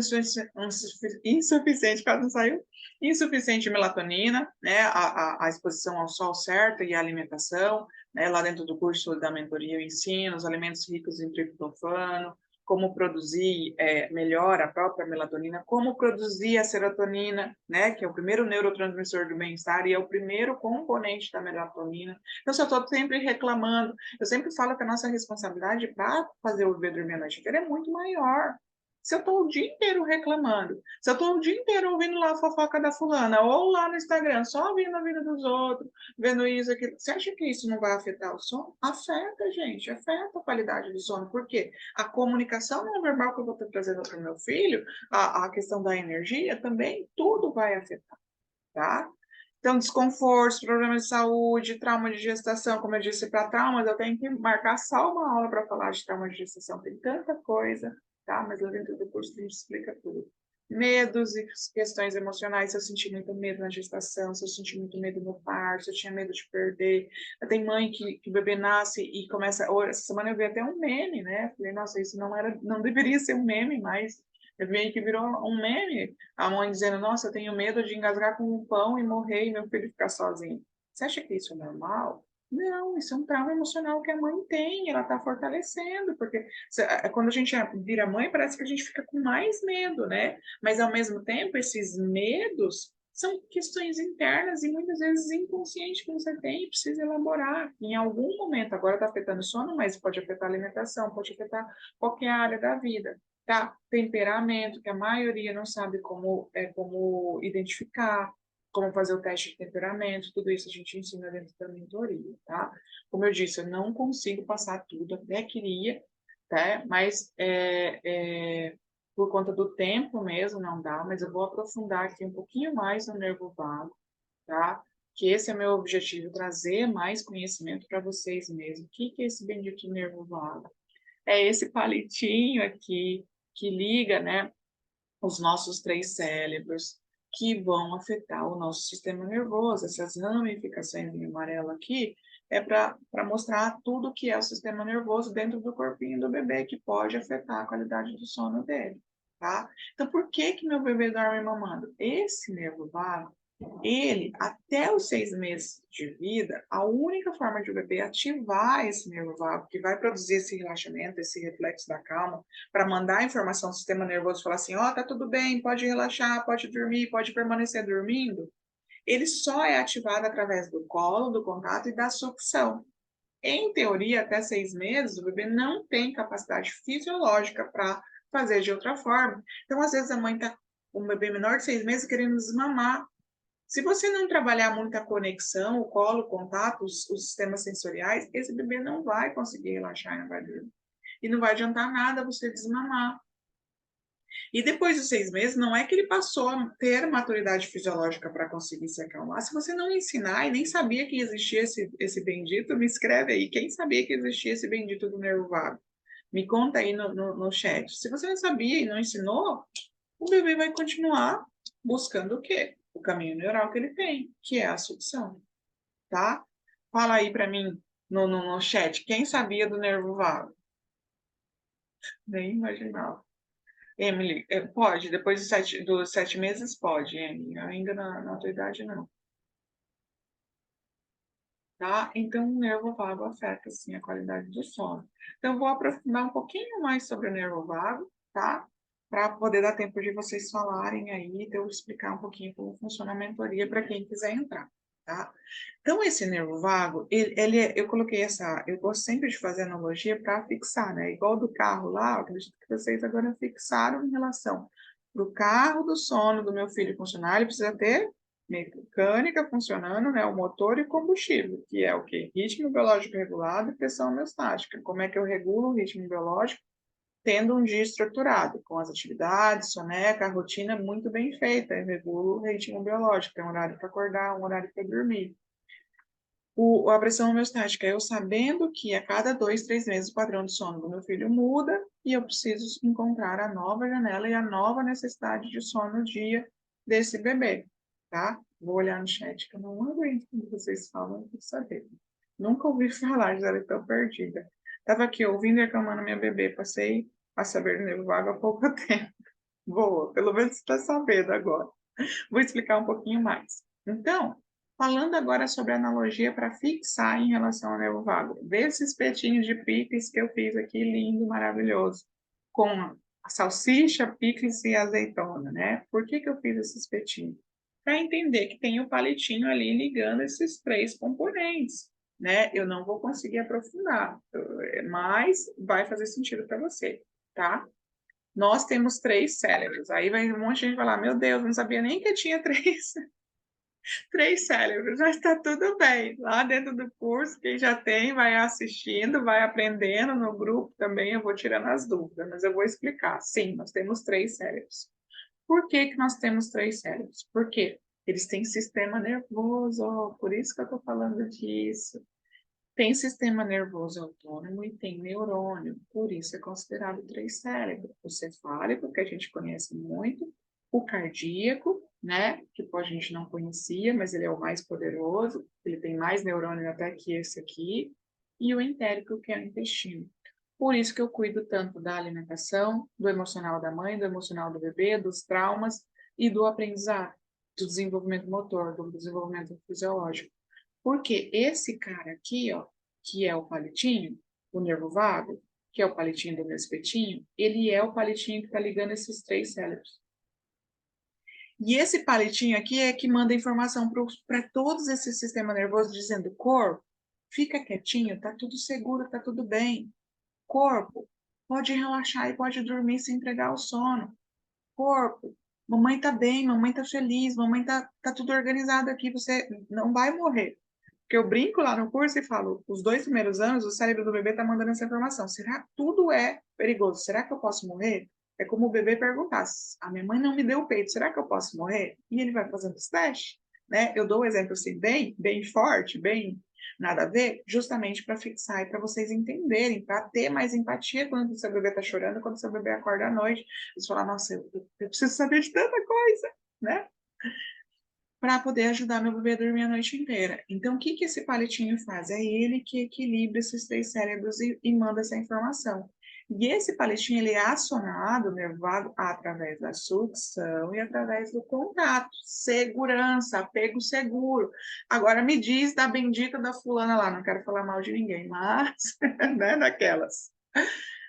insuficiente, quase não saiu, insuficiente de melatonina, né? A exposição ao sol certa e a alimentação, né? Lá dentro do curso da mentoria eu ensino os alimentos ricos em triptofano, como produzir melhor a própria melatonina, como produzir a serotonina, né? Que é o primeiro neurotransmissor do bem-estar e é o primeiro componente da melatonina. Então, se eu estou sempre reclamando, eu sempre falo que a nossa responsabilidade para fazer o bebê dormir a noite inteira é muito maior. Se eu estou o dia inteiro reclamando, se eu estou o dia inteiro ouvindo lá a fofoca da fulana, ou lá no Instagram, só ouvindo a vida dos outros, vendo isso, aquilo, você acha que isso não vai afetar o sono? Afeta, gente, afeta a qualidade do sono. Por quê? A comunicação não verbal que eu vou estar trazendo para o meu filho, a questão da energia, também tudo vai afetar, tá? Então, desconforto, problemas de saúde, trauma de gestação, como eu disse, para traumas, eu tenho que marcar só uma aula para falar de trauma de gestação. Tem tanta coisa, tá? Mas lá dentro do curso a gente explica tudo. Medos e questões emocionais, se eu senti muito medo na gestação, se eu senti muito medo no parto, se eu tinha medo de perder. Tem mãe que o bebê nasce e começa... Essa semana eu vi até um meme, né? Falei, nossa, isso não deveria ser um meme, mas meio que virou um meme, a mãe dizendo, nossa, eu tenho medo de engasgar com um pão e morrer e meu filho ficar sozinho. Você acha que isso é normal? Não, isso é um trauma emocional que a mãe tem, ela está fortalecendo, porque quando a gente vira mãe, parece que a gente fica com mais medo, né? Mas, ao mesmo tempo, esses medos são questões internas e muitas vezes inconscientes que você tem e precisa elaborar. Em algum momento, agora está afetando o sono, mas pode afetar a alimentação, pode afetar qualquer área da vida. Tá? Temperamento, que a maioria não sabe como identificar, como fazer o teste de temperamento, tudo isso a gente ensina dentro da mentoria, tá? Como eu disse, eu não consigo passar tudo, até queria, tá? Mas por conta do tempo mesmo não dá, mas eu vou aprofundar aqui um pouquinho mais no nervo vago, tá? Que esse é meu objetivo, trazer mais conhecimento para vocês mesmos. O que é esse bendito nervo vago? É esse palitinho aqui que liga, né, os nossos três cérebros, que vão afetar o nosso sistema nervoso. Essas ramificações em amarelo aqui é para mostrar tudo que é o sistema nervoso dentro do corpinho do bebê, que pode afetar a qualidade do sono dele, tá? Então, por que meu bebê dorme mamando? Esse nervo vago, ele, até os 6 meses de vida, a única forma de o bebê ativar esse nervo vago, que vai produzir esse relaxamento, esse reflexo da calma, para mandar a informação ao sistema nervoso, falar assim, ó, tá tudo bem, pode relaxar, pode dormir, pode permanecer dormindo, ele só é ativado através do colo, do contato e da sucção. Em teoria, até 6 meses, o bebê não tem capacidade fisiológica para fazer de outra forma. Então, às vezes, a mãe está com um bebê menor de 6 meses querendo desmamar. Se você não trabalhar muito a conexão, o colo, o contato, os sistemas sensoriais, esse bebê não vai conseguir relaxar e não vai dormir. E não vai adiantar nada você desmamar. E depois dos 6 meses, não é que ele passou a ter maturidade fisiológica para conseguir se acalmar. Se você não ensinar e nem sabia que existia esse bendito, me escreve aí. Quem sabia que existia esse bendito do nervo vago? Me conta aí no chat. Se você não sabia e não ensinou, o bebê vai continuar buscando o quê? O caminho neural que ele tem, que é a sucção, tá? Fala aí para mim no chat, quem sabia do nervo vago? Nem imaginava. Emily, pode, depois dos 7 meses pode, Emily, ainda na tua idade não, tá? Então, o nervo vago afeta, sim, a qualidade do sono. Então, eu vou aprofundar um pouquinho mais sobre o nervo vago, tá? Para poder dar tempo de vocês falarem aí, de eu explicar um pouquinho como funciona a mentoria para quem quiser entrar, tá? Então, esse nervo vago, eu coloquei eu gosto sempre de fazer analogia para fixar, né? Igual do carro lá, eu acredito que vocês agora fixaram em relação do carro do sono do meu filho funcionar, ele precisa ter mecânica funcionando, né? O motor e combustível, que é o quê? Ritmo biológico regulado e pressão homeostática. Como é que eu regulo o ritmo biológico? Tendo um dia estruturado, com as atividades, soneca, a rotina muito bem feita. Eu regulo o ritmo biológico, tem um horário para acordar, um horário para dormir. A pressão homeostática, eu sabendo que a cada 2, 3 meses o padrão de sono do meu filho muda e eu preciso encontrar a nova janela e a nova necessidade de sono no dia desse bebê, tá? Vou olhar no chat que eu não aguento quando vocês falam para saber. Nunca ouvi falar, já estou perdida. Estava aqui ouvindo e reclamando minha bebê, passei a saber do nervo vago há pouco tempo. Boa, pelo menos você está sabendo agora. Vou explicar um pouquinho mais. Então, falando agora sobre a analogia para fixar em relação ao nervo vago. Vê esses petinhos de picles que eu fiz aqui, lindo, maravilhoso, com a salsicha, picles e azeitona, né? Por que eu fiz esses petinhos? Para entender que tem o palitinho ali ligando esses 3 componentes, né? Eu não vou conseguir aprofundar, mas vai fazer sentido para você, tá? Nós temos 3 cérebros. Aí vai um monte de gente falar, meu Deus, não sabia nem que tinha três cérebros, mas está tudo bem. Lá dentro do curso, quem já tem, vai assistindo, vai aprendendo no grupo também, eu vou tirando as dúvidas, mas eu vou explicar. Sim, nós temos 3 cérebros. Por que nós temos 3 cérebros? Porque eles têm sistema nervoso, por isso que eu estou falando disso. Tem sistema nervoso autônomo e tem neurônio, por isso é considerado 3 cérebros. O cefálico, que a gente conhece muito, o cardíaco, né, que a gente não conhecia, mas ele é o mais poderoso, ele tem mais neurônio até que esse aqui, e o entérico, que é o intestino. Por isso que eu cuido tanto da alimentação, do emocional da mãe, do emocional do bebê, dos traumas e do aprendizado, do desenvolvimento motor, do desenvolvimento fisiológico. Porque esse cara aqui, ó, que é o palitinho, o nervo vago, que é o palitinho do meu espetinho, ele é o palitinho que está ligando esses 3 cérebros. E esse palitinho aqui é que manda informação para todos esses sistemas nervosos, dizendo: corpo, fica quietinho, tá tudo seguro, tá tudo bem. Corpo, pode relaxar e pode dormir sem entregar o sono. Corpo, mamãe tá bem, mamãe tá feliz, mamãe tá tudo organizado aqui, você não vai morrer. Porque eu brinco lá no curso e falo, os 2 primeiros anos, o cérebro do bebê está mandando essa informação. Será que tudo é perigoso? Será que eu posso morrer? É como o bebê perguntar, a minha mãe não me deu o peito, será que eu posso morrer? E ele vai fazendo os testes, né? Eu dou um exemplo assim, bem forte, bem nada a ver, justamente para fixar e para vocês entenderem, para ter mais empatia quando o seu bebê está chorando, quando o seu bebê acorda à noite. Você fala, nossa, eu preciso saber de tanta coisa, né? Para poder ajudar meu bebê a dormir a noite inteira. Então, o que esse palitinho faz? É ele que equilibra esses 3 cérebros e manda essa informação. E esse palitinho, ele é acionado, nervado, através da sucção e através do contato. Segurança, apego seguro. Agora, me diz da bendita da fulana lá, não quero falar mal de ninguém, mas, né, daquelas.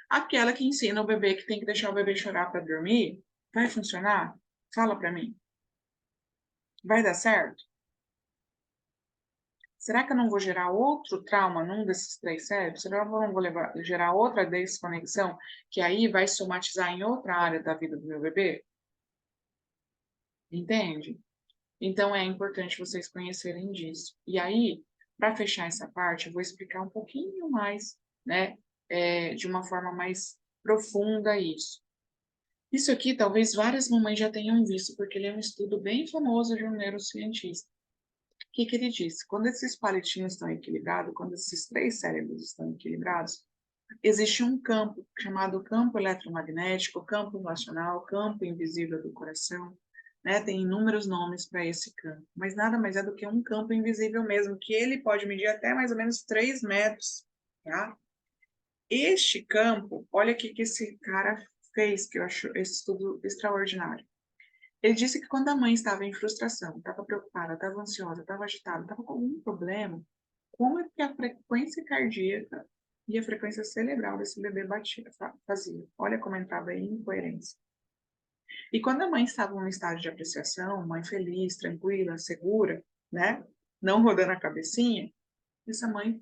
Aquela que ensina o bebê que tem que deixar o bebê chorar para dormir, vai funcionar? Fala para mim. Vai dar certo? Será que eu não vou gerar outro trauma num desses 3 cérebros? Será que eu não vou gerar outra desconexão que aí vai somatizar em outra área da vida do meu bebê? Entende? Então, é importante vocês conhecerem disso. E aí, para fechar essa parte, eu vou explicar um pouquinho mais, né, de uma forma mais profunda isso. Isso aqui, talvez várias mamães já tenham visto, porque ele é um estudo bem famoso de um neurocientista. O que ele disse? Quando esses palitinhos estão equilibrados, quando esses três cérebros estão equilibrados, existe um campo chamado campo eletromagnético, campo racional, campo invisível do coração, né? Tem inúmeros nomes para esse campo, mas nada mais é do que um campo invisível mesmo, que ele pode medir até mais ou menos 3 metros, tá? Este campo, olha o que esse cara fez, que eu acho esse estudo extraordinário. Ele disse que quando a mãe estava em frustração, estava preocupada, estava ansiosa, estava agitada, estava com algum problema, como é que a frequência cardíaca e a frequência cerebral desse bebê fazia? Olha como entrava em incoerência. E quando a mãe estava em um estado de apreciação, mãe feliz, tranquila, segura, né? Não rodando a cabecinha, essa mãe,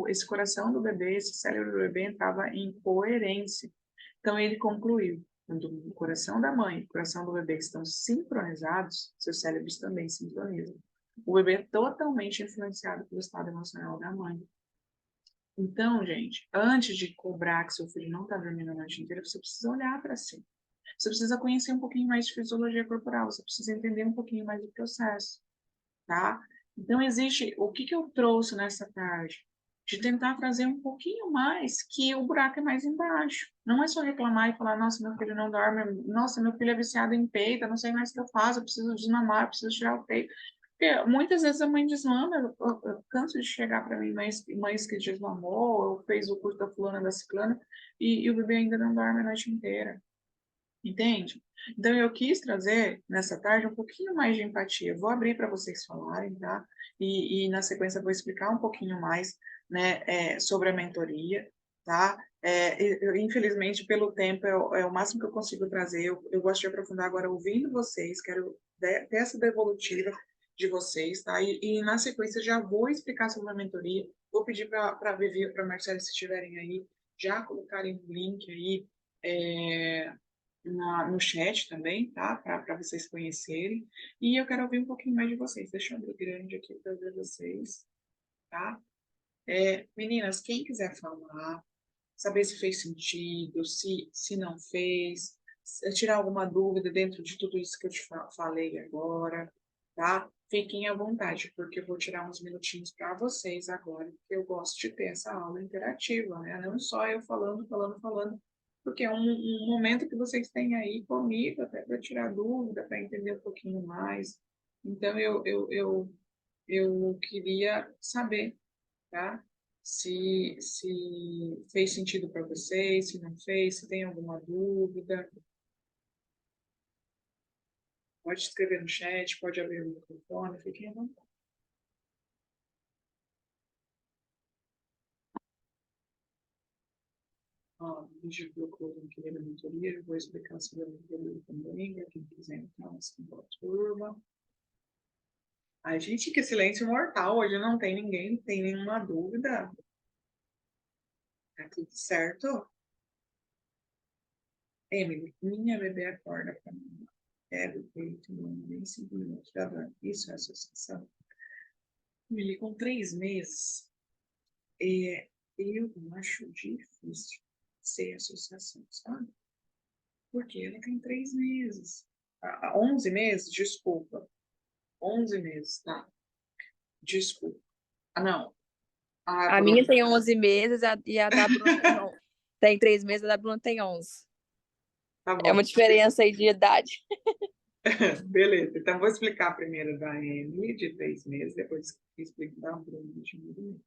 esse coração do bebê, esse cérebro do bebê entrava em coerência. Então ele concluiu, quando o coração da mãe e o coração do bebê estão sincronizados, seus cérebros também sincronizam. O bebê é totalmente influenciado pelo estado emocional da mãe. Então, gente, antes de cobrar que seu filho não está dormindo a noite inteira, você precisa olhar para si. Você precisa conhecer um pouquinho mais de fisiologia corporal, você precisa entender um pouquinho mais do processo, tá? Então, existe, o que eu trouxe nessa tarde? De tentar trazer um pouquinho mais que o buraco é mais embaixo. Não é só reclamar e falar, nossa, meu filho não dorme, nossa, meu filho é viciado em peito, eu não sei mais o que eu faço, eu preciso desmamar, eu preciso tirar o peito. Porque muitas vezes a mãe desmama, eu canso de chegar para mim, mães que desmamou, ou fez o curso da fulana da ciclana, e o bebê ainda não dorme a noite inteira. Entende? Então, eu quis trazer nessa tarde um pouquinho mais de empatia. Vou abrir para vocês falarem, tá? Na sequência, vou explicar um pouquinho mais, né, sobre a mentoria, tá? Infelizmente, pelo tempo, é o máximo que eu consigo trazer. Eu gosto de aprofundar agora ouvindo vocês, quero ter essa devolutiva de vocês, tá? Na sequência, já vou explicar sobre a mentoria. Vou pedir para a Vivi e para a Marcela, se estiverem aí, já colocarem o link aí. No chat também, tá? Para vocês conhecerem. E eu quero ouvir um pouquinho mais de vocês. Deixa eu abrir grande aqui para ver vocês, tá? Meninas, quem quiser falar, saber se fez sentido, se não fez, tirar alguma dúvida dentro de tudo isso que eu te falei agora, tá? Fiquem à vontade, porque eu vou tirar uns minutinhos para vocês agora, porque eu gosto de ter essa aula interativa, né? Não só eu falando, porque é um momento que vocês têm aí comigo, até para tirar dúvida, para entender um pouquinho mais. Então, eu queria saber, tá? Se fez sentido para vocês, se não fez, se tem alguma dúvida. Pode escrever no chat, pode abrir o microfone, fiquem à vontade. Ó, a gente colocou o link da mentoria, eu vou explicar sobre a mentoria também, para quem quiser entrar nessa turma. A gente, que silêncio mortal, hoje não tem ninguém, tem nenhuma dúvida. Tá tudo certo? Emily, minha bebê acorda para mim. Pega o peito, nem 5 minutos, já dá. Isso é associação. Emily, com 3 meses, eu acho difícil ser associação, sabe? Porque ela tem 3 meses. 11 meses, desculpa. 11 meses, tá? Desculpa. Não. A A Bruna. minha tem 11 meses e a da Bruna tem 3 meses, a da Bruna tem 11. Tá É uma bom. diferença aí de idade. Beleza. Então, vou explicar primeiro da Emily, de 3 meses, depois explico da Bruna, de 1 mês.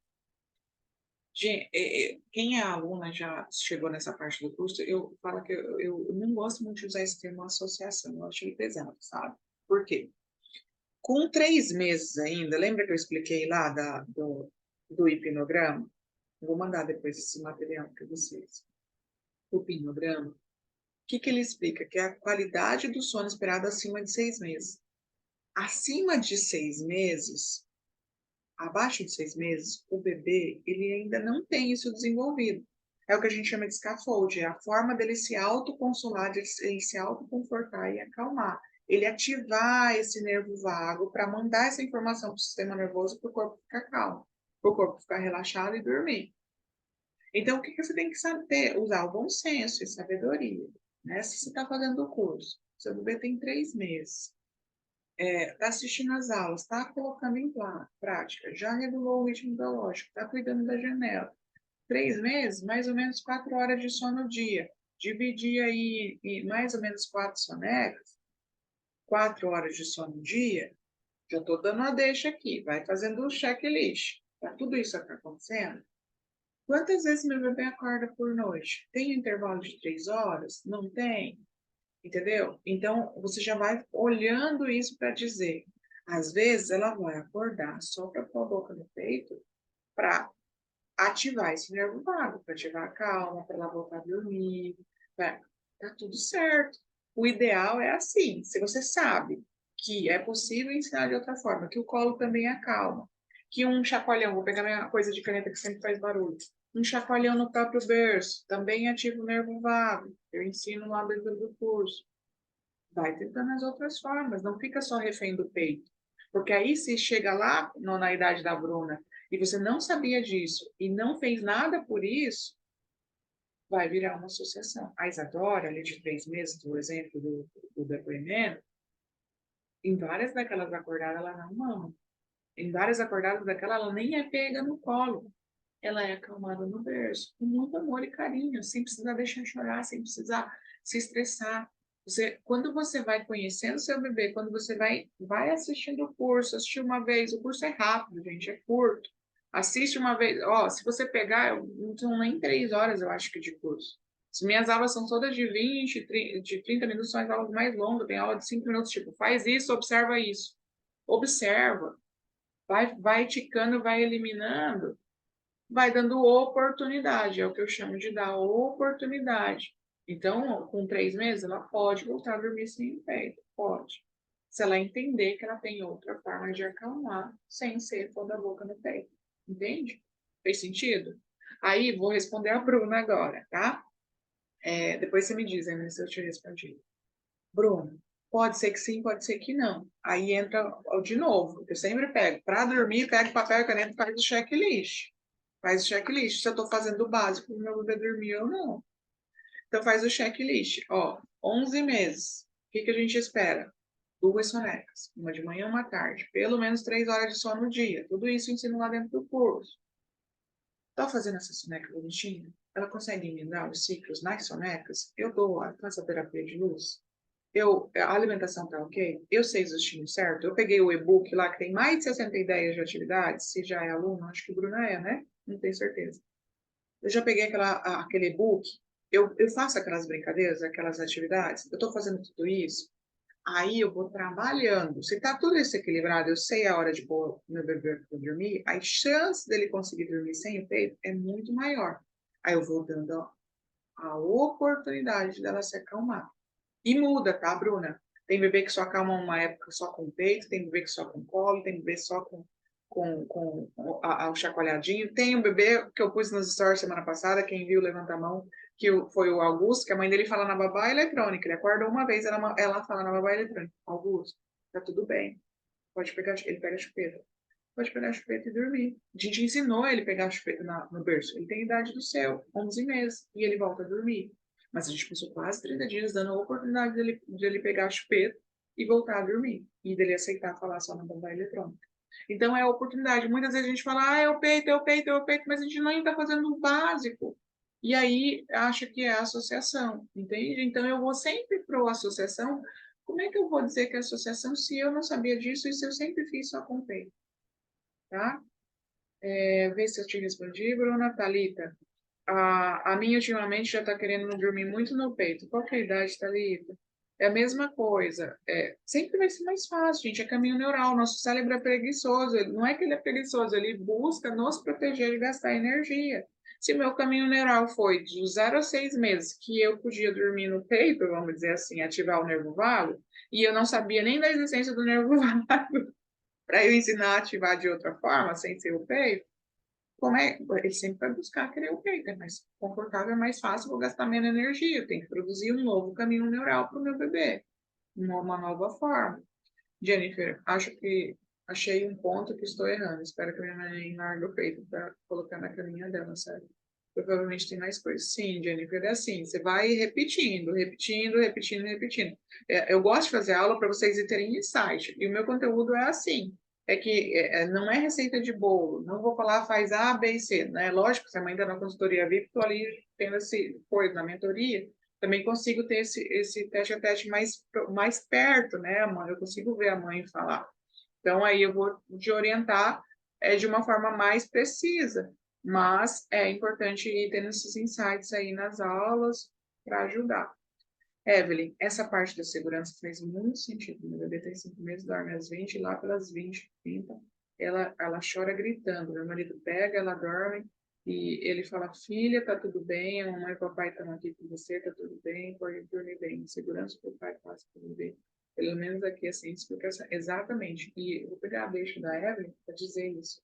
Gente, quem é aluna já chegou nessa parte do curso, eu falo que eu não gosto muito de usar esse termo associação, eu acho ele pesado, sabe? Por quê? Com 3 meses ainda, lembra que eu expliquei lá do hipnograma? Eu vou mandar depois esse material para vocês. O hipnograma, o que ele explica? Que é a qualidade do sono esperado acima de 6 meses. Acima de 6 meses, abaixo de 6 meses, o bebê ele ainda não tem isso desenvolvido. É o que a gente chama de scaffold, é a forma dele se autoconsolar, de ele se autoconfortar e acalmar. ele ativar esse nervo vago para mandar essa informação para o sistema nervoso para o corpo ficar calmo, para o corpo ficar relaxado e dormir. Então, o que você tem que saber? Usar o bom senso e sabedoria. Né? Se você está fazendo o curso, seu bebê tem 3 meses, está assistindo as aulas, está colocando em prática, já regulou o ritmo biológico, está cuidando da janela. 3 meses, mais ou menos 4 horas de sono no dia. Dividir aí em mais ou menos 4 sonecas, 4 horas de sono no dia, já estou dando a deixa aqui, vai fazendo o checklist. Tá tudo isso está acontecendo? Quantas vezes meu bebê acorda por noite? Tem um intervalo de 3 horas? Não tem? Entendeu? Então, você já vai olhando isso para dizer. Às vezes, ela vai acordar só para pôr a boca no peito para ativar esse nervo vago, para ativar a calma, para ela voltar a dormir. Tá tudo certo. O ideal é assim. Se você sabe que é possível ensinar de outra forma, que o colo também acalma, que um chacoalhão, vou pegar minha coisa de caneta que sempre faz barulho, um chacoalhão no próprio berço também ativa o nervo vago. Eu ensino lá dentro do curso. Vai tentando as outras formas, não fica só refém do peito. Porque aí, se chega lá na idade da Bruna e você não sabia disso e não fez nada por isso, vai virar uma associação. A Isadora, ali de 3 meses, do exemplo do depoimento, em várias daquelas acordadas ela não mama. Em várias acordadas daquela ela nem é pega no colo. Ela é acalmada no berço, com muito amor e carinho, sem precisar deixar chorar, sem precisar se estressar. Quando você vai conhecendo seu bebê, quando você vai assistindo o curso, assistir uma vez, o curso é rápido, gente, é curto. Assiste uma vez, ó, se você pegar, não são nem 3 horas, eu acho que de curso. As minhas aulas são todas de 20, de 30 minutos, são as aulas mais longas, tem aula de 5 minutos, tipo, faz isso, observa isso. Observa, vai ticando, vai eliminando, vai dando oportunidade, é o que eu chamo de dar oportunidade. Então, com 3 meses, ela pode voltar a dormir sem o peito, pode. Se ela entender que ela tem outra forma de acalmar, sem ser toda a boca no peito. Entende? Fez sentido? Aí, vou responder a Bruna agora, tá? Depois você me diz, Emily, se eu te respondi. Bruna, pode ser que sim, pode ser que não. Aí entra de novo, eu sempre pego. Para dormir, pego papel e caneta e faz o checklist. Faz o checklist. Se eu estou fazendo o básico para o meu bebê dormir ou não. Então, faz o checklist. Ó, 11 meses. O que a gente espera? 2 sonecas. Uma de manhã e uma tarde. Pelo menos 3 horas de sono no dia. Tudo isso eu ensino lá dentro do curso. Tá fazendo essa soneca bonitinha? Ela consegue emendar os ciclos nas sonecas? Eu faço a terapia de luz? A alimentação tá ok? Eu sei os estímulos certo? Eu peguei o e-book lá que tem mais de 60 ideias de atividades. Se já é aluno, acho que o Bruna é, né? Não tenho certeza. Eu já peguei aquele e-book, eu faço aquelas brincadeiras, aquelas atividades, eu estou fazendo tudo isso, aí eu vou trabalhando. Se está tudo isso equilibrado, eu sei a hora de pôr meu bebê para dormir, a chance dele conseguir dormir sem o peito é muito maior. Aí eu vou dando a oportunidade dela se acalmar. E muda, tá, Bruna? Tem bebê que só acalma uma época só com o peito, tem bebê que só com colo, tem bebê só com o chacoalhadinho. Tem um bebê que eu pus nos stories semana passada, quem viu, levanta a mão, que foi o Augusto, que a mãe dele fala na babá eletrônica. Ele acorda uma vez, ela fala na babá eletrônica. Augusto, tá tudo bem. Pode pegar, ele pega a chupeta. Pode pegar a chupeta e dormir. A gente ensinou ele a pegar a chupeta no berço. Ele tem a idade do céu, 11 meses, e ele volta a dormir. Mas a gente passou quase 30 dias dando a oportunidade dele pegar a chupeta e voltar a dormir. E dele aceitar falar só na bomba eletrônica. Então é a oportunidade. Muitas vezes a gente fala, é o peito, é o peito, é o peito, mas a gente não está fazendo o básico. E aí acha que é a associação, entende? Então eu vou sempre para a associação. Como é que eu vou dizer que é associação se eu não sabia disso e se eu sempre fiz só com o peito? Tá? Vê se eu te respondi, Bruna. Thalita. A minha ultimamente já está querendo dormir muito no peito. Qual que é a idade, Thalita? É a mesma coisa. Sempre vai ser mais fácil, gente. É caminho neural. Nosso cérebro é preguiçoso. Não é que ele é preguiçoso, ele busca nos proteger de gastar energia. Se meu caminho neural foi de 0 a 6 meses que eu podia dormir no peito, vamos dizer assim, ativar o nervo vago, e eu não sabia nem da existência do nervo vago, para eu ensinar a ativar de outra forma, sem ser o peito, ele sempre vai buscar querer o peito, é mais confortável, é mais fácil, vou gastar menos energia, eu tenho que produzir um novo caminho neural para o meu bebê. uma nova forma. Jennifer, acho que achei um ponto que estou errando. Espero que minha mãe largue o peito para colocar na caminha dela, sabe? Provavelmente tem mais coisas. Sim, Jennifer, é assim. Você vai repetindo, repetindo, repetindo, repetindo. Eu gosto de fazer aula para vocês terem insight. E o meu conteúdo é assim. É que não é receita de bolo. Não vou falar faz A, B e C, né? Lógico, se a mãe está na consultoria VIP, estou ali tendo esse coisa na mentoria. Também consigo ter esse teste a teste mais perto, né, a mãe? Eu consigo ver a mãe falar. Então, aí eu vou te orientar de uma forma mais precisa, mas é importante ir tendo esses insights aí nas aulas para ajudar. Evelyn, essa parte da segurança faz muito sentido. Meu bebê tem 5 meses, dorme às 20, lá pelas 20, 30, ela chora gritando. Meu marido pega, ela dorme, e ele fala, filha, tá tudo bem, a mamãe e o papai estão aqui com você, tá tudo bem, pode dormir bem. Segurança que o pai passa para o bebê. Pelo menos aqui, assim, explicação. Exatamente. E eu vou pegar a deixa da Evelyn para dizer isso.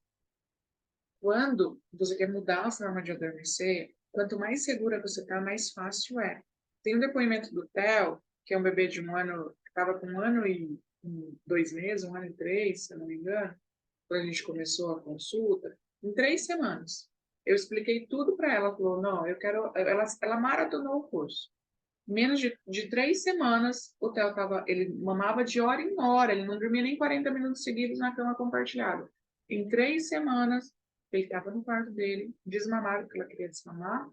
Quando você quer mudar a forma de adormecer, quanto mais segura você está, mais fácil é. Tem um depoimento do Theo, que é um bebê de 1 ano, que estava com 1 ano e 2 meses, 1 ano e 3, se eu não me engano, quando a gente começou a consulta, em 3 semanas. Eu expliquei tudo para ela, falou, não, eu quero. Ela maratonou o curso. Menos de 3 semanas, o Theo ele mamava de hora em hora, ele não dormia nem 40 minutos seguidos na cama compartilhada. Em 3 semanas, ele estava no quarto dele, desmamado, porque ela queria desmamar,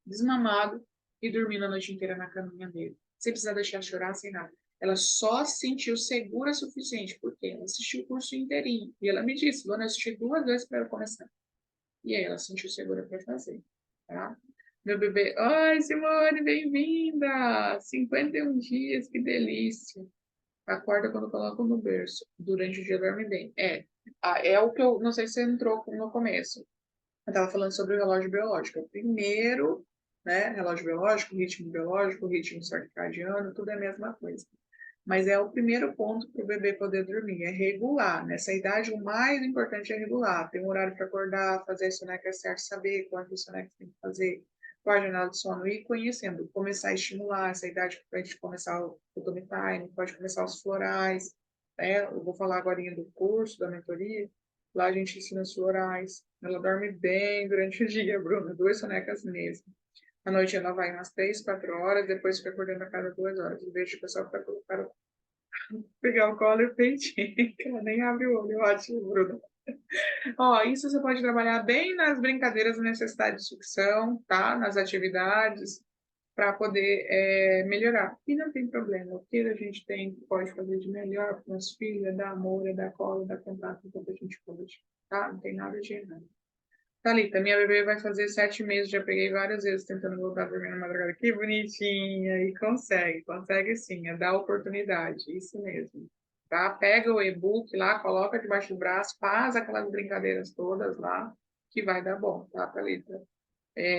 desmamado e dormindo a noite inteira na caminha dele, sem precisar deixar chorar, sem nada. Ela só se sentiu segura o suficiente, porque ela assistiu o curso inteirinho. E ela me disse, Luana, eu assisti 2 vezes para eu começar. E aí ela se sentiu segura para fazer, tá? Meu bebê, ai, Simone, bem-vinda! 51 dias, que delícia! Acorda quando coloco no berço. Durante o dia dorme bem. É o que eu não sei se você entrou no começo. Eu estava falando sobre o relógio biológico. O primeiro, né, relógio biológico, ritmo circadiano, tudo é a mesma coisa. Mas é o primeiro ponto para o bebê poder dormir, é regular. Nessa idade, o mais importante é regular. Ter um horário para acordar, fazer a soneca certo, saber quanto soneca tem que fazer, qual a jornada de sono, e conhecendo, começar a estimular essa idade para a gente começar o tummy time, pode começar os florais, né? Eu vou falar agora do curso, da mentoria, lá a gente ensina os florais. Ela dorme bem durante o dia, Bruna, 2 sonecas mesmo. À noite ela vai umas 3, 4 horas, depois fica acordando a cada 2 horas. Eu vejo o pessoal para pegar o colo e o peitinho, que ela nem abre o olho, ótimo, Bruno. Ó, isso você pode trabalhar bem nas brincadeiras, necessidade de sucção, tá? Nas atividades, para poder melhorar. E não tem problema, o que a gente tem, pode fazer de melhor para nosso filhos, é dar amor, é dar colo, é dar contato, enquanto a gente pode, tá? Não tem nada de errado. Thalita, minha bebê vai fazer 7 meses, já peguei várias vezes tentando voltar a dormir na madrugada. Que bonitinha! E consegue sim, é dar oportunidade, isso mesmo. Tá? Pega o e-book lá, coloca debaixo do braço, faz aquelas brincadeiras todas lá, que vai dar bom, tá, Thalita?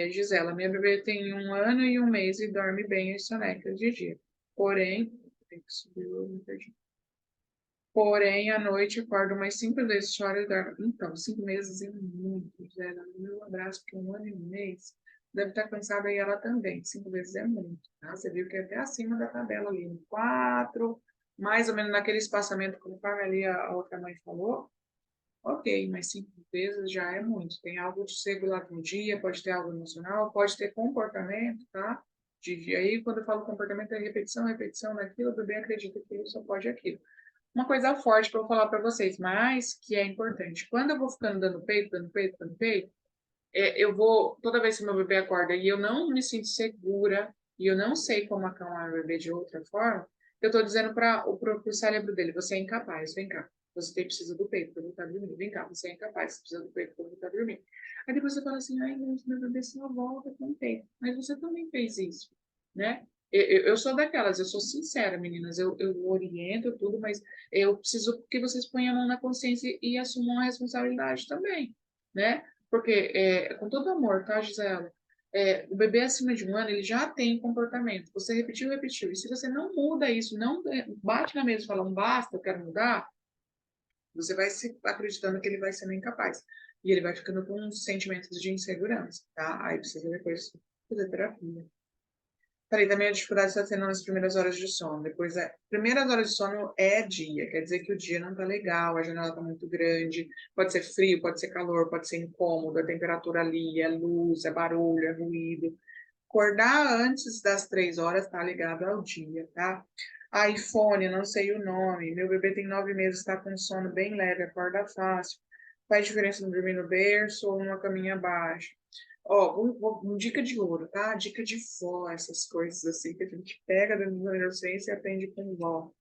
Gisela, minha bebê tem 1 ano e 1 mês e dorme bem as sonecas de dia. Porém, tem que subir o perdi. Porém, à noite acordo umas 5 vezes, choro e dorme. Então, 5 meses é muito, Gisela. Meu abraço, porque 1 ano e 1 mês deve estar cansada e ela também. 5 vezes é muito, tá? Você viu que é até acima da tabela ali, no 4, mais ou menos naquele espaçamento, conforme ali a outra mãe falou. Ok, mas 5 vezes já é muito. Tem algo de desregulado no dia, pode ter algo emocional, pode ter comportamento, tá? Aí, quando eu falo comportamento, é repetição, repetição daquilo, o bebê acredita que ele só pode aquilo. Uma coisa forte para eu falar para vocês, mas que é importante. Quando eu vou ficando dando peito, dando peito, dando peito, eu vou, toda vez que meu bebê acorda e eu não me sinto segura e eu não sei como acalmar o bebê de outra forma, eu estou dizendo para o cérebro dele, você é incapaz, vem cá. Você precisa do peito para voltar a dormir. Vem cá, você é incapaz, você precisa do peito para voltar a dormir. Aí depois você fala assim, ai, meu bebê só volta com o peito. Mas você também fez isso, né? Eu sou daquelas, eu sou sincera, meninas, eu oriento tudo, mas eu preciso que vocês ponham a mão na consciência e assumam a responsabilidade também, né? Porque, com todo amor, tá, Gisela? O bebê acima de 1 ano, ele já tem comportamento. Você repetiu, repetiu. E se você não muda isso, não bate na mesa e fala, basta, eu quero mudar, você vai se acreditando que ele vai sendo incapaz. E ele vai ficando com sentimentos de insegurança, tá? Aí precisa depois fazer terapia. Falei, também a dificuldade está tendo nas primeiras horas de sono. Depois, primeiras horas de sono é dia, quer dizer que o dia não está legal, a janela está muito grande, pode ser frio, pode ser calor, pode ser incômodo, a temperatura ali, é luz, é barulho, é ruído. Acordar antes das 3 horas está ligado ao dia, tá? iPhone, não sei o nome. Meu bebê tem 9 meses, está com sono bem leve, acorda fácil. Faz diferença no dormir no berço ou numa caminha baixa. Ó, dica de ouro, tá? Dica de vó, essas coisas assim que a gente pega da adolescência e aprende com vó.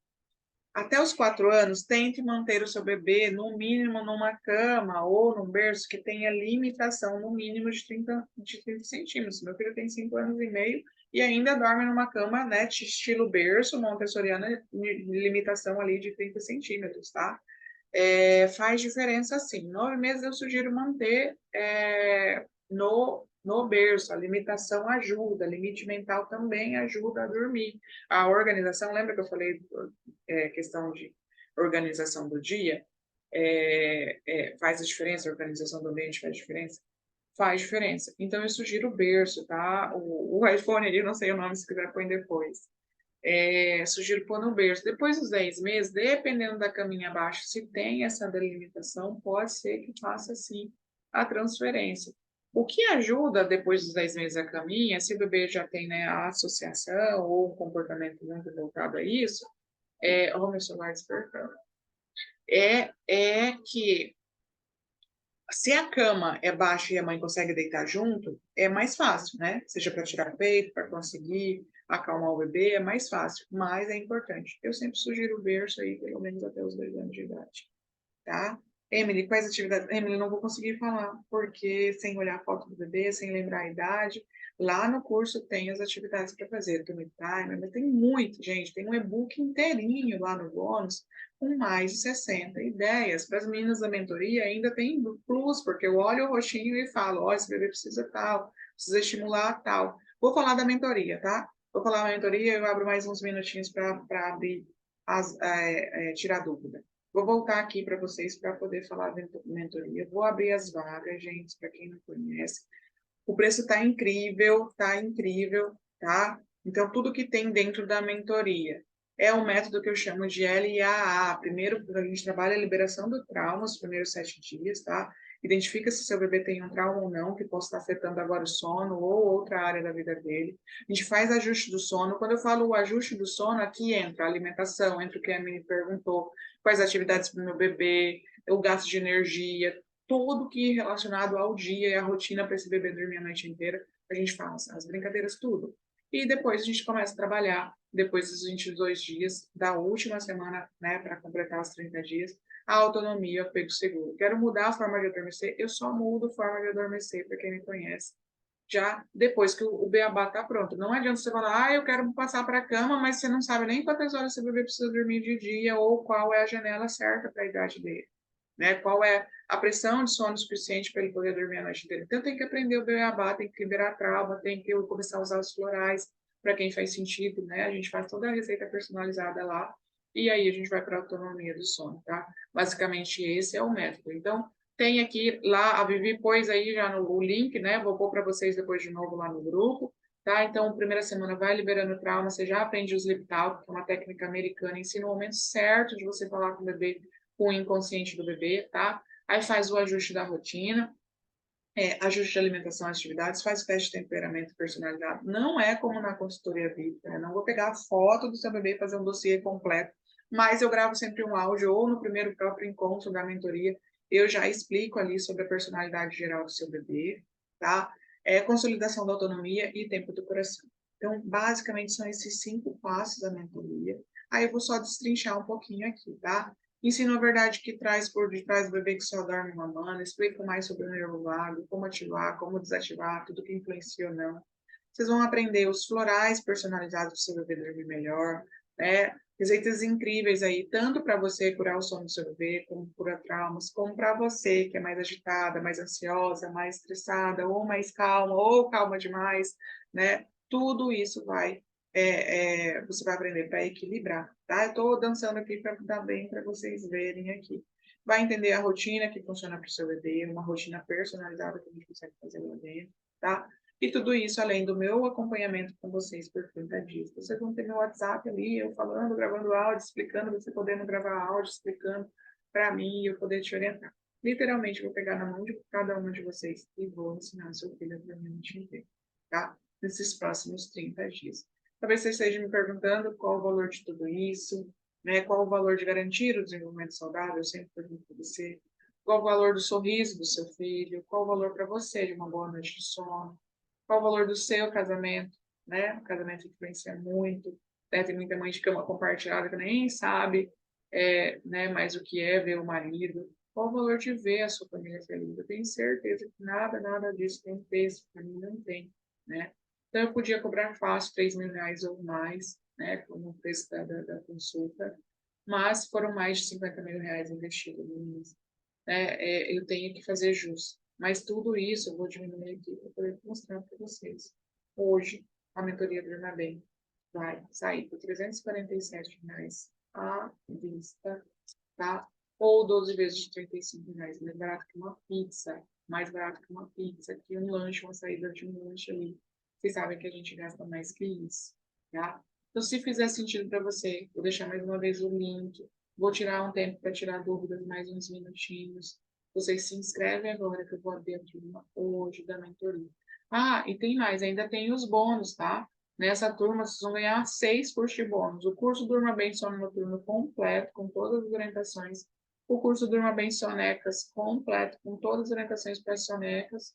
Até os 4 anos, tente manter o seu bebê, no mínimo, numa cama ou num berço que tenha limitação, no mínimo, de 30 centímetros. Meu filho tem 5 anos e meio e ainda dorme numa cama, né, estilo berço, montessoriana, limitação ali de 30 centímetros, tá? Faz diferença sim. 9 meses eu sugiro manter no berço. A limitação ajuda, limite mental também ajuda a dormir. A organização, lembra que eu falei questão de organização do dia? Faz a diferença, a organização do ambiente faz diferença? Faz diferença. Então, eu sugiro o berço, tá? O iPhone ali, não sei o nome, se quiser põe depois. Sugiro pôr no berço. Depois dos 10 meses, dependendo da caminha abaixo, se tem essa delimitação, pode ser que faça sim a transferência. O que ajuda depois dos 10 meses a caminha, se o bebê já tem, né, a associação ou um comportamento muito voltado a isso, oh, meu celular despertando, que se a cama é baixa e a mãe consegue deitar junto, é mais fácil, né? Seja para tirar peito, para conseguir acalmar o bebê, é mais fácil, mas é importante. Eu sempre sugiro o berço aí, pelo menos até os 2 anos de idade, tá? Emily, quais atividades? Emily, não vou conseguir falar, porque sem olhar a foto do bebê, sem lembrar a idade, lá no curso tem as atividades para fazer, Tummy Time, mas tem muito, gente, tem um e-book inteirinho lá no bônus, com mais de 60 ideias. Para as meninas da mentoria ainda tem plus, porque eu olho o roxinho e falo, ó, esse bebê precisa tal, precisa estimular tal. Vou falar da mentoria, tá? Vou falar da mentoria, eu abro mais uns minutinhos para abrir, tirar dúvida. Vou voltar aqui para vocês para poder falar da mentoria. Vou abrir as vagas, gente, para quem não conhece. O preço está incrível, tá? Então, tudo que tem dentro da mentoria é um método que eu chamo de LAA. Primeiro, a gente trabalha a liberação do trauma, os primeiros 7 dias, tá? Identifica se seu bebê tem um trauma ou não, que possa estar afetando agora o sono ou outra área da vida dele. A gente faz ajuste do sono. Quando eu falo o ajuste do sono, aqui entra a alimentação, entra o que a Emily perguntou, quais atividades para o meu bebê, o gasto de energia, tudo que é relacionado ao dia e à rotina para esse bebê dormir a noite inteira, a gente faz, as brincadeiras, tudo. E depois a gente começa a trabalhar, depois dos 22 dias da última semana, né, para completar os 30 dias, a autonomia, o apego seguro. Quero mudar a forma de adormecer, eu só mudo a forma de adormecer, para quem me conhece, já depois que o beabá está pronto. Não adianta você falar, eu quero passar para a cama, mas você não sabe nem quantas horas seu bebê precisa dormir de dia ou qual é a janela certa para a idade dele, né? Qual é a pressão de sono suficiente para ele poder dormir a noite inteira. Então, tem que aprender o beabá, tem que liberar a trauma, tem que começar a usar os florais, para quem faz sentido, né? A gente faz toda a receita personalizada lá, e aí a gente vai para a autonomia do sono, tá? Basicamente, esse é o método. Então, tem aqui lá, a Vivi pôs aí já no link, né? Vou pôr para vocês depois de novo lá no grupo, tá? Então, primeira semana vai liberando o trauma, você já aprende o sleep talk, que é uma técnica americana, ensina o momento certo de você falar com o bebê, com o inconsciente do bebê, tá? Aí faz o ajuste da rotina, ajuste de alimentação, atividades, faz teste de temperamento personalizado. Não é como na consultoria VIP, né? Não vou pegar a foto do seu bebê e fazer um dossiê completo, mas eu gravo sempre um áudio ou no primeiro próprio encontro da mentoria, eu já explico ali sobre a personalidade geral do seu bebê, tá? Consolidação da autonomia e tempo do coração. Então, basicamente, são esses 5 passos da mentoria. Aí eu vou só destrinchar um pouquinho aqui, tá? Ensino a verdade que traz por detrás do bebê que só dorme mamando, explico mais sobre o nervo vago, como ativar, como desativar, tudo que influencia ou não. Vocês vão aprender os florais personalizados para o seu bebê dormir melhor, né? Receitas incríveis aí, tanto para você curar o sono do seu bebê, como curar traumas, como para você que é mais agitada, mais ansiosa, mais estressada, ou mais calma, ou calma demais, né? Tudo isso você vai aprender para equilibrar, tá? Eu estou dançando aqui para dar bem para vocês verem aqui. Vai entender a rotina que funciona para o seu bebê, uma rotina personalizada que a gente consegue fazer lá dentro, tá? E tudo isso além do meu acompanhamento com vocês por 30 dias. Vocês vão ter meu WhatsApp ali, eu falando, gravando áudio, explicando, você podendo gravar áudio, explicando para mim e eu poder te orientar. Literalmente, vou pegar na mão de cada uma de vocês e vou ensinar seu filho a realmente inteiro, tá? Nesses próximos 30 dias. Talvez você esteja me perguntando qual o valor de tudo isso, né? Qual o valor de garantir o desenvolvimento saudável, eu sempre pergunto para você. Qual o valor do sorriso do seu filho? Qual o valor para você de uma boa noite de sono? Qual o valor do seu casamento, né? O casamento influencia muito, né? Tem muita mãe de cama compartilhada que nem sabe, né, mais o que é ver o marido. Qual o valor de ver a sua família feliz? Eu tenho certeza que nada disso tem preço, para mim não tem, né? Então, eu podia cobrar fácil R$ 3.000 ou mais, né, como o preço da consulta, mas foram mais de R$ 50.000 investidos nisso, né? Eu tenho que fazer jus. Mas tudo isso eu vou diminuir aqui para poder mostrar para vocês. Hoje, a mentoria do Durma Bem vai sair por R$ 347 à vista, tá? Ou 12 vezes de R$ 35, mais barato que uma pizza, mais barato que uma pizza, que um lanche, uma saída de um lanche ali. Vocês sabem que a gente gasta mais que isso, tá? Então, se fizer sentido para você, vou deixar mais uma vez o link. Vou tirar um tempo para tirar dúvidas, mais uns minutinhos. Vocês se inscrevem agora, que eu vou abrir a turma hoje da mentoria. Ah, e tem mais, ainda tem os bônus, tá? Nessa turma, vocês vão ganhar 6 cursos de bônus. O curso Durma Bem Sono Noturno completo, com todas as orientações. O curso Durma Bem Sonecas completo, com todas as orientações para as sonecas.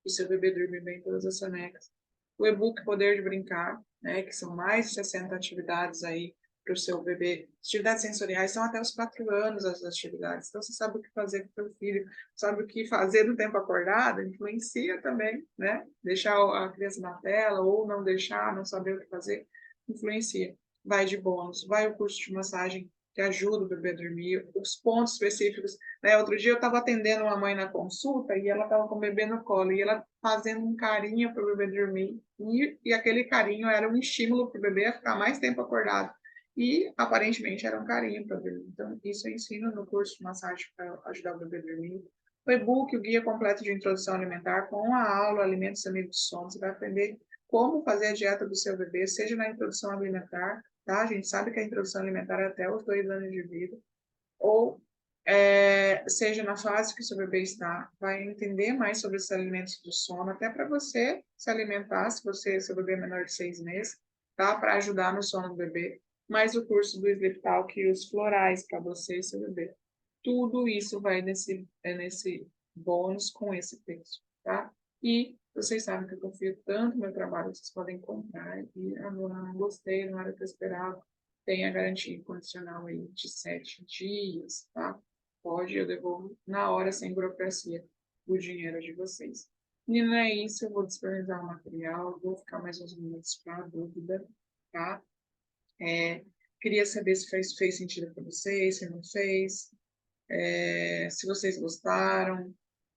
O seu bebê dormir bem todas as sonecas. O e-book Poder de Brincar, né, que são mais de 60 atividades aí para o seu bebê. Atividades sensoriais são até os 4 anos as atividades. Então, você sabe o que fazer com o seu filho, sabe o que fazer no tempo acordado, influencia também, né? Deixar a criança na tela ou não deixar, não saber o que fazer, influencia. Vai de bônus, vai o curso de massagem que ajuda o bebê a dormir, os pontos específicos, né? Outro dia eu estava atendendo uma mãe na consulta e ela estava com o bebê no colo e ela fazendo um carinho para o bebê dormir e aquele carinho era um estímulo para o bebê a ficar mais tempo acordado e aparentemente era um carinho para o bebê. Então isso eu ensino no curso de massagem para ajudar o bebê a dormir. O e-book, o guia completo de introdução alimentar com a aula Alimentos Amigos do Sono, você vai aprender como fazer a dieta do seu bebê, seja na introdução alimentar, tá? A gente sabe que a introdução alimentar é até os 2 anos de vida, ou seja na fase que o seu bebê está, vai entender mais sobre os alimentos do sono, até para você se alimentar, se seu bebê é menor de 6 meses, tá? Para ajudar no sono do bebê. Mais o curso do Sleep Talk e os florais para você e seu bebê. Tudo isso vai nesse bônus com esse preço, tá? E vocês sabem que eu confio tanto no meu trabalho, vocês podem comprar e não gostei, não era o que eu esperava. Tem a garantia incondicional aí de 7 dias, tá? Pode, eu devolvo na hora, sem burocracia, o dinheiro de vocês. E não é isso, eu vou disponibilizar o material, vou ficar mais uns minutos para a dúvida, tá? Queria saber se fez sentido para vocês, se não fez. Se vocês gostaram,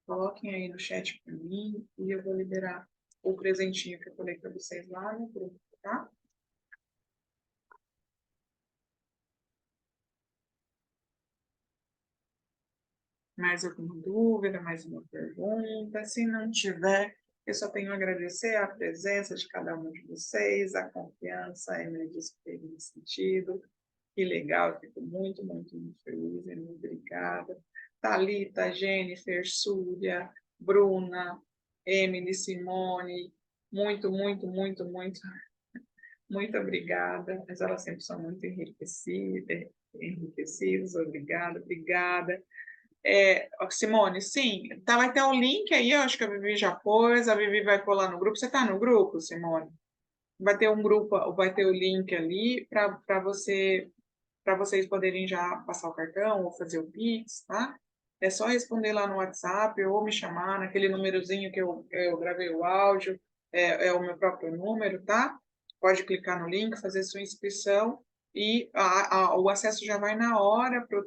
coloquem aí no chat para mim e eu vou liberar o presentinho que eu falei para vocês lá no grupo, tá? Mais alguma dúvida, mais uma pergunta? Se não tiver, eu só tenho a agradecer a presença de cada um de vocês, a confiança, a energia que teve nesse sentido. Que legal, fico muito feliz e muito obrigada. Thalita, Jennifer, Súlia, Bruna, Emily, Simone, muito obrigada. Mas elas sempre são muito enriquecidas. Obrigada. Simone, sim, tá, vai ter um link aí, eu acho que a Vivi já pôs, a Vivi vai pôr lá no grupo. Você está no grupo, Simone? Vai ter um grupo, vai ter o link ali para vocês poderem já passar o cartão ou fazer o Pix, tá? É só responder lá no WhatsApp ou me chamar naquele númerozinho que eu gravei o áudio, é o meu próprio número, tá? Pode clicar no link, fazer sua inscrição e o acesso já vai na hora para o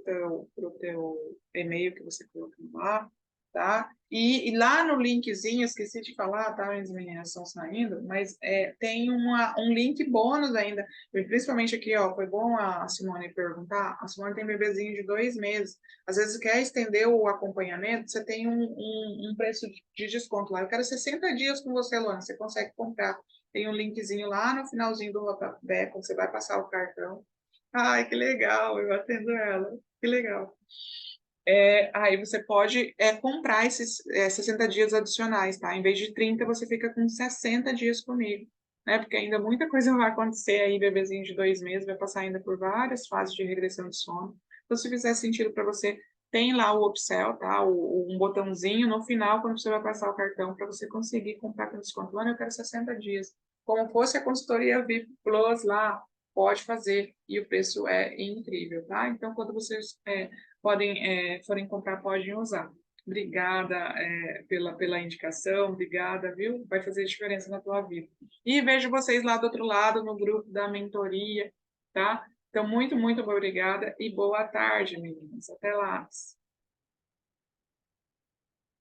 teu e-mail que você colocou lá. tá? E lá no linkzinho, esqueci de falar, tá? As meninas estão saindo, mas tem um link bônus ainda, e principalmente aqui, ó, foi bom a Simone perguntar, a Simone tem bebezinho de 2 meses, às vezes quer estender o acompanhamento, você tem um preço de desconto lá, eu quero 60 dias com você, Luana, você consegue comprar, tem um linkzinho lá no finalzinho do rodapé, quando você vai passar o cartão. Ai, que legal, eu atendo ela, que legal. Aí você pode comprar esses 60 dias adicionais, tá? Em vez de 30, você fica com 60 dias comigo, né? Porque ainda muita coisa vai acontecer aí, bebezinho de 2 meses, vai passar ainda por várias fases de regressão de sono. Então, se fizer sentido para você, tem lá o upsell, tá? Um botãozinho no final, quando você vai passar o cartão, para você conseguir comprar com desconto. Mano, eu quero 60 dias. Como fosse a consultoria VIP Plus lá, pode fazer. E o preço é incrível, tá? Então, quando vocês forem comprar, podem usar. Obrigada, pela indicação, obrigada, viu? Vai fazer diferença na tua vida. E vejo vocês lá do outro lado, no grupo da mentoria, tá? Então, muito, muito obrigada e boa tarde, meninas. Até lá.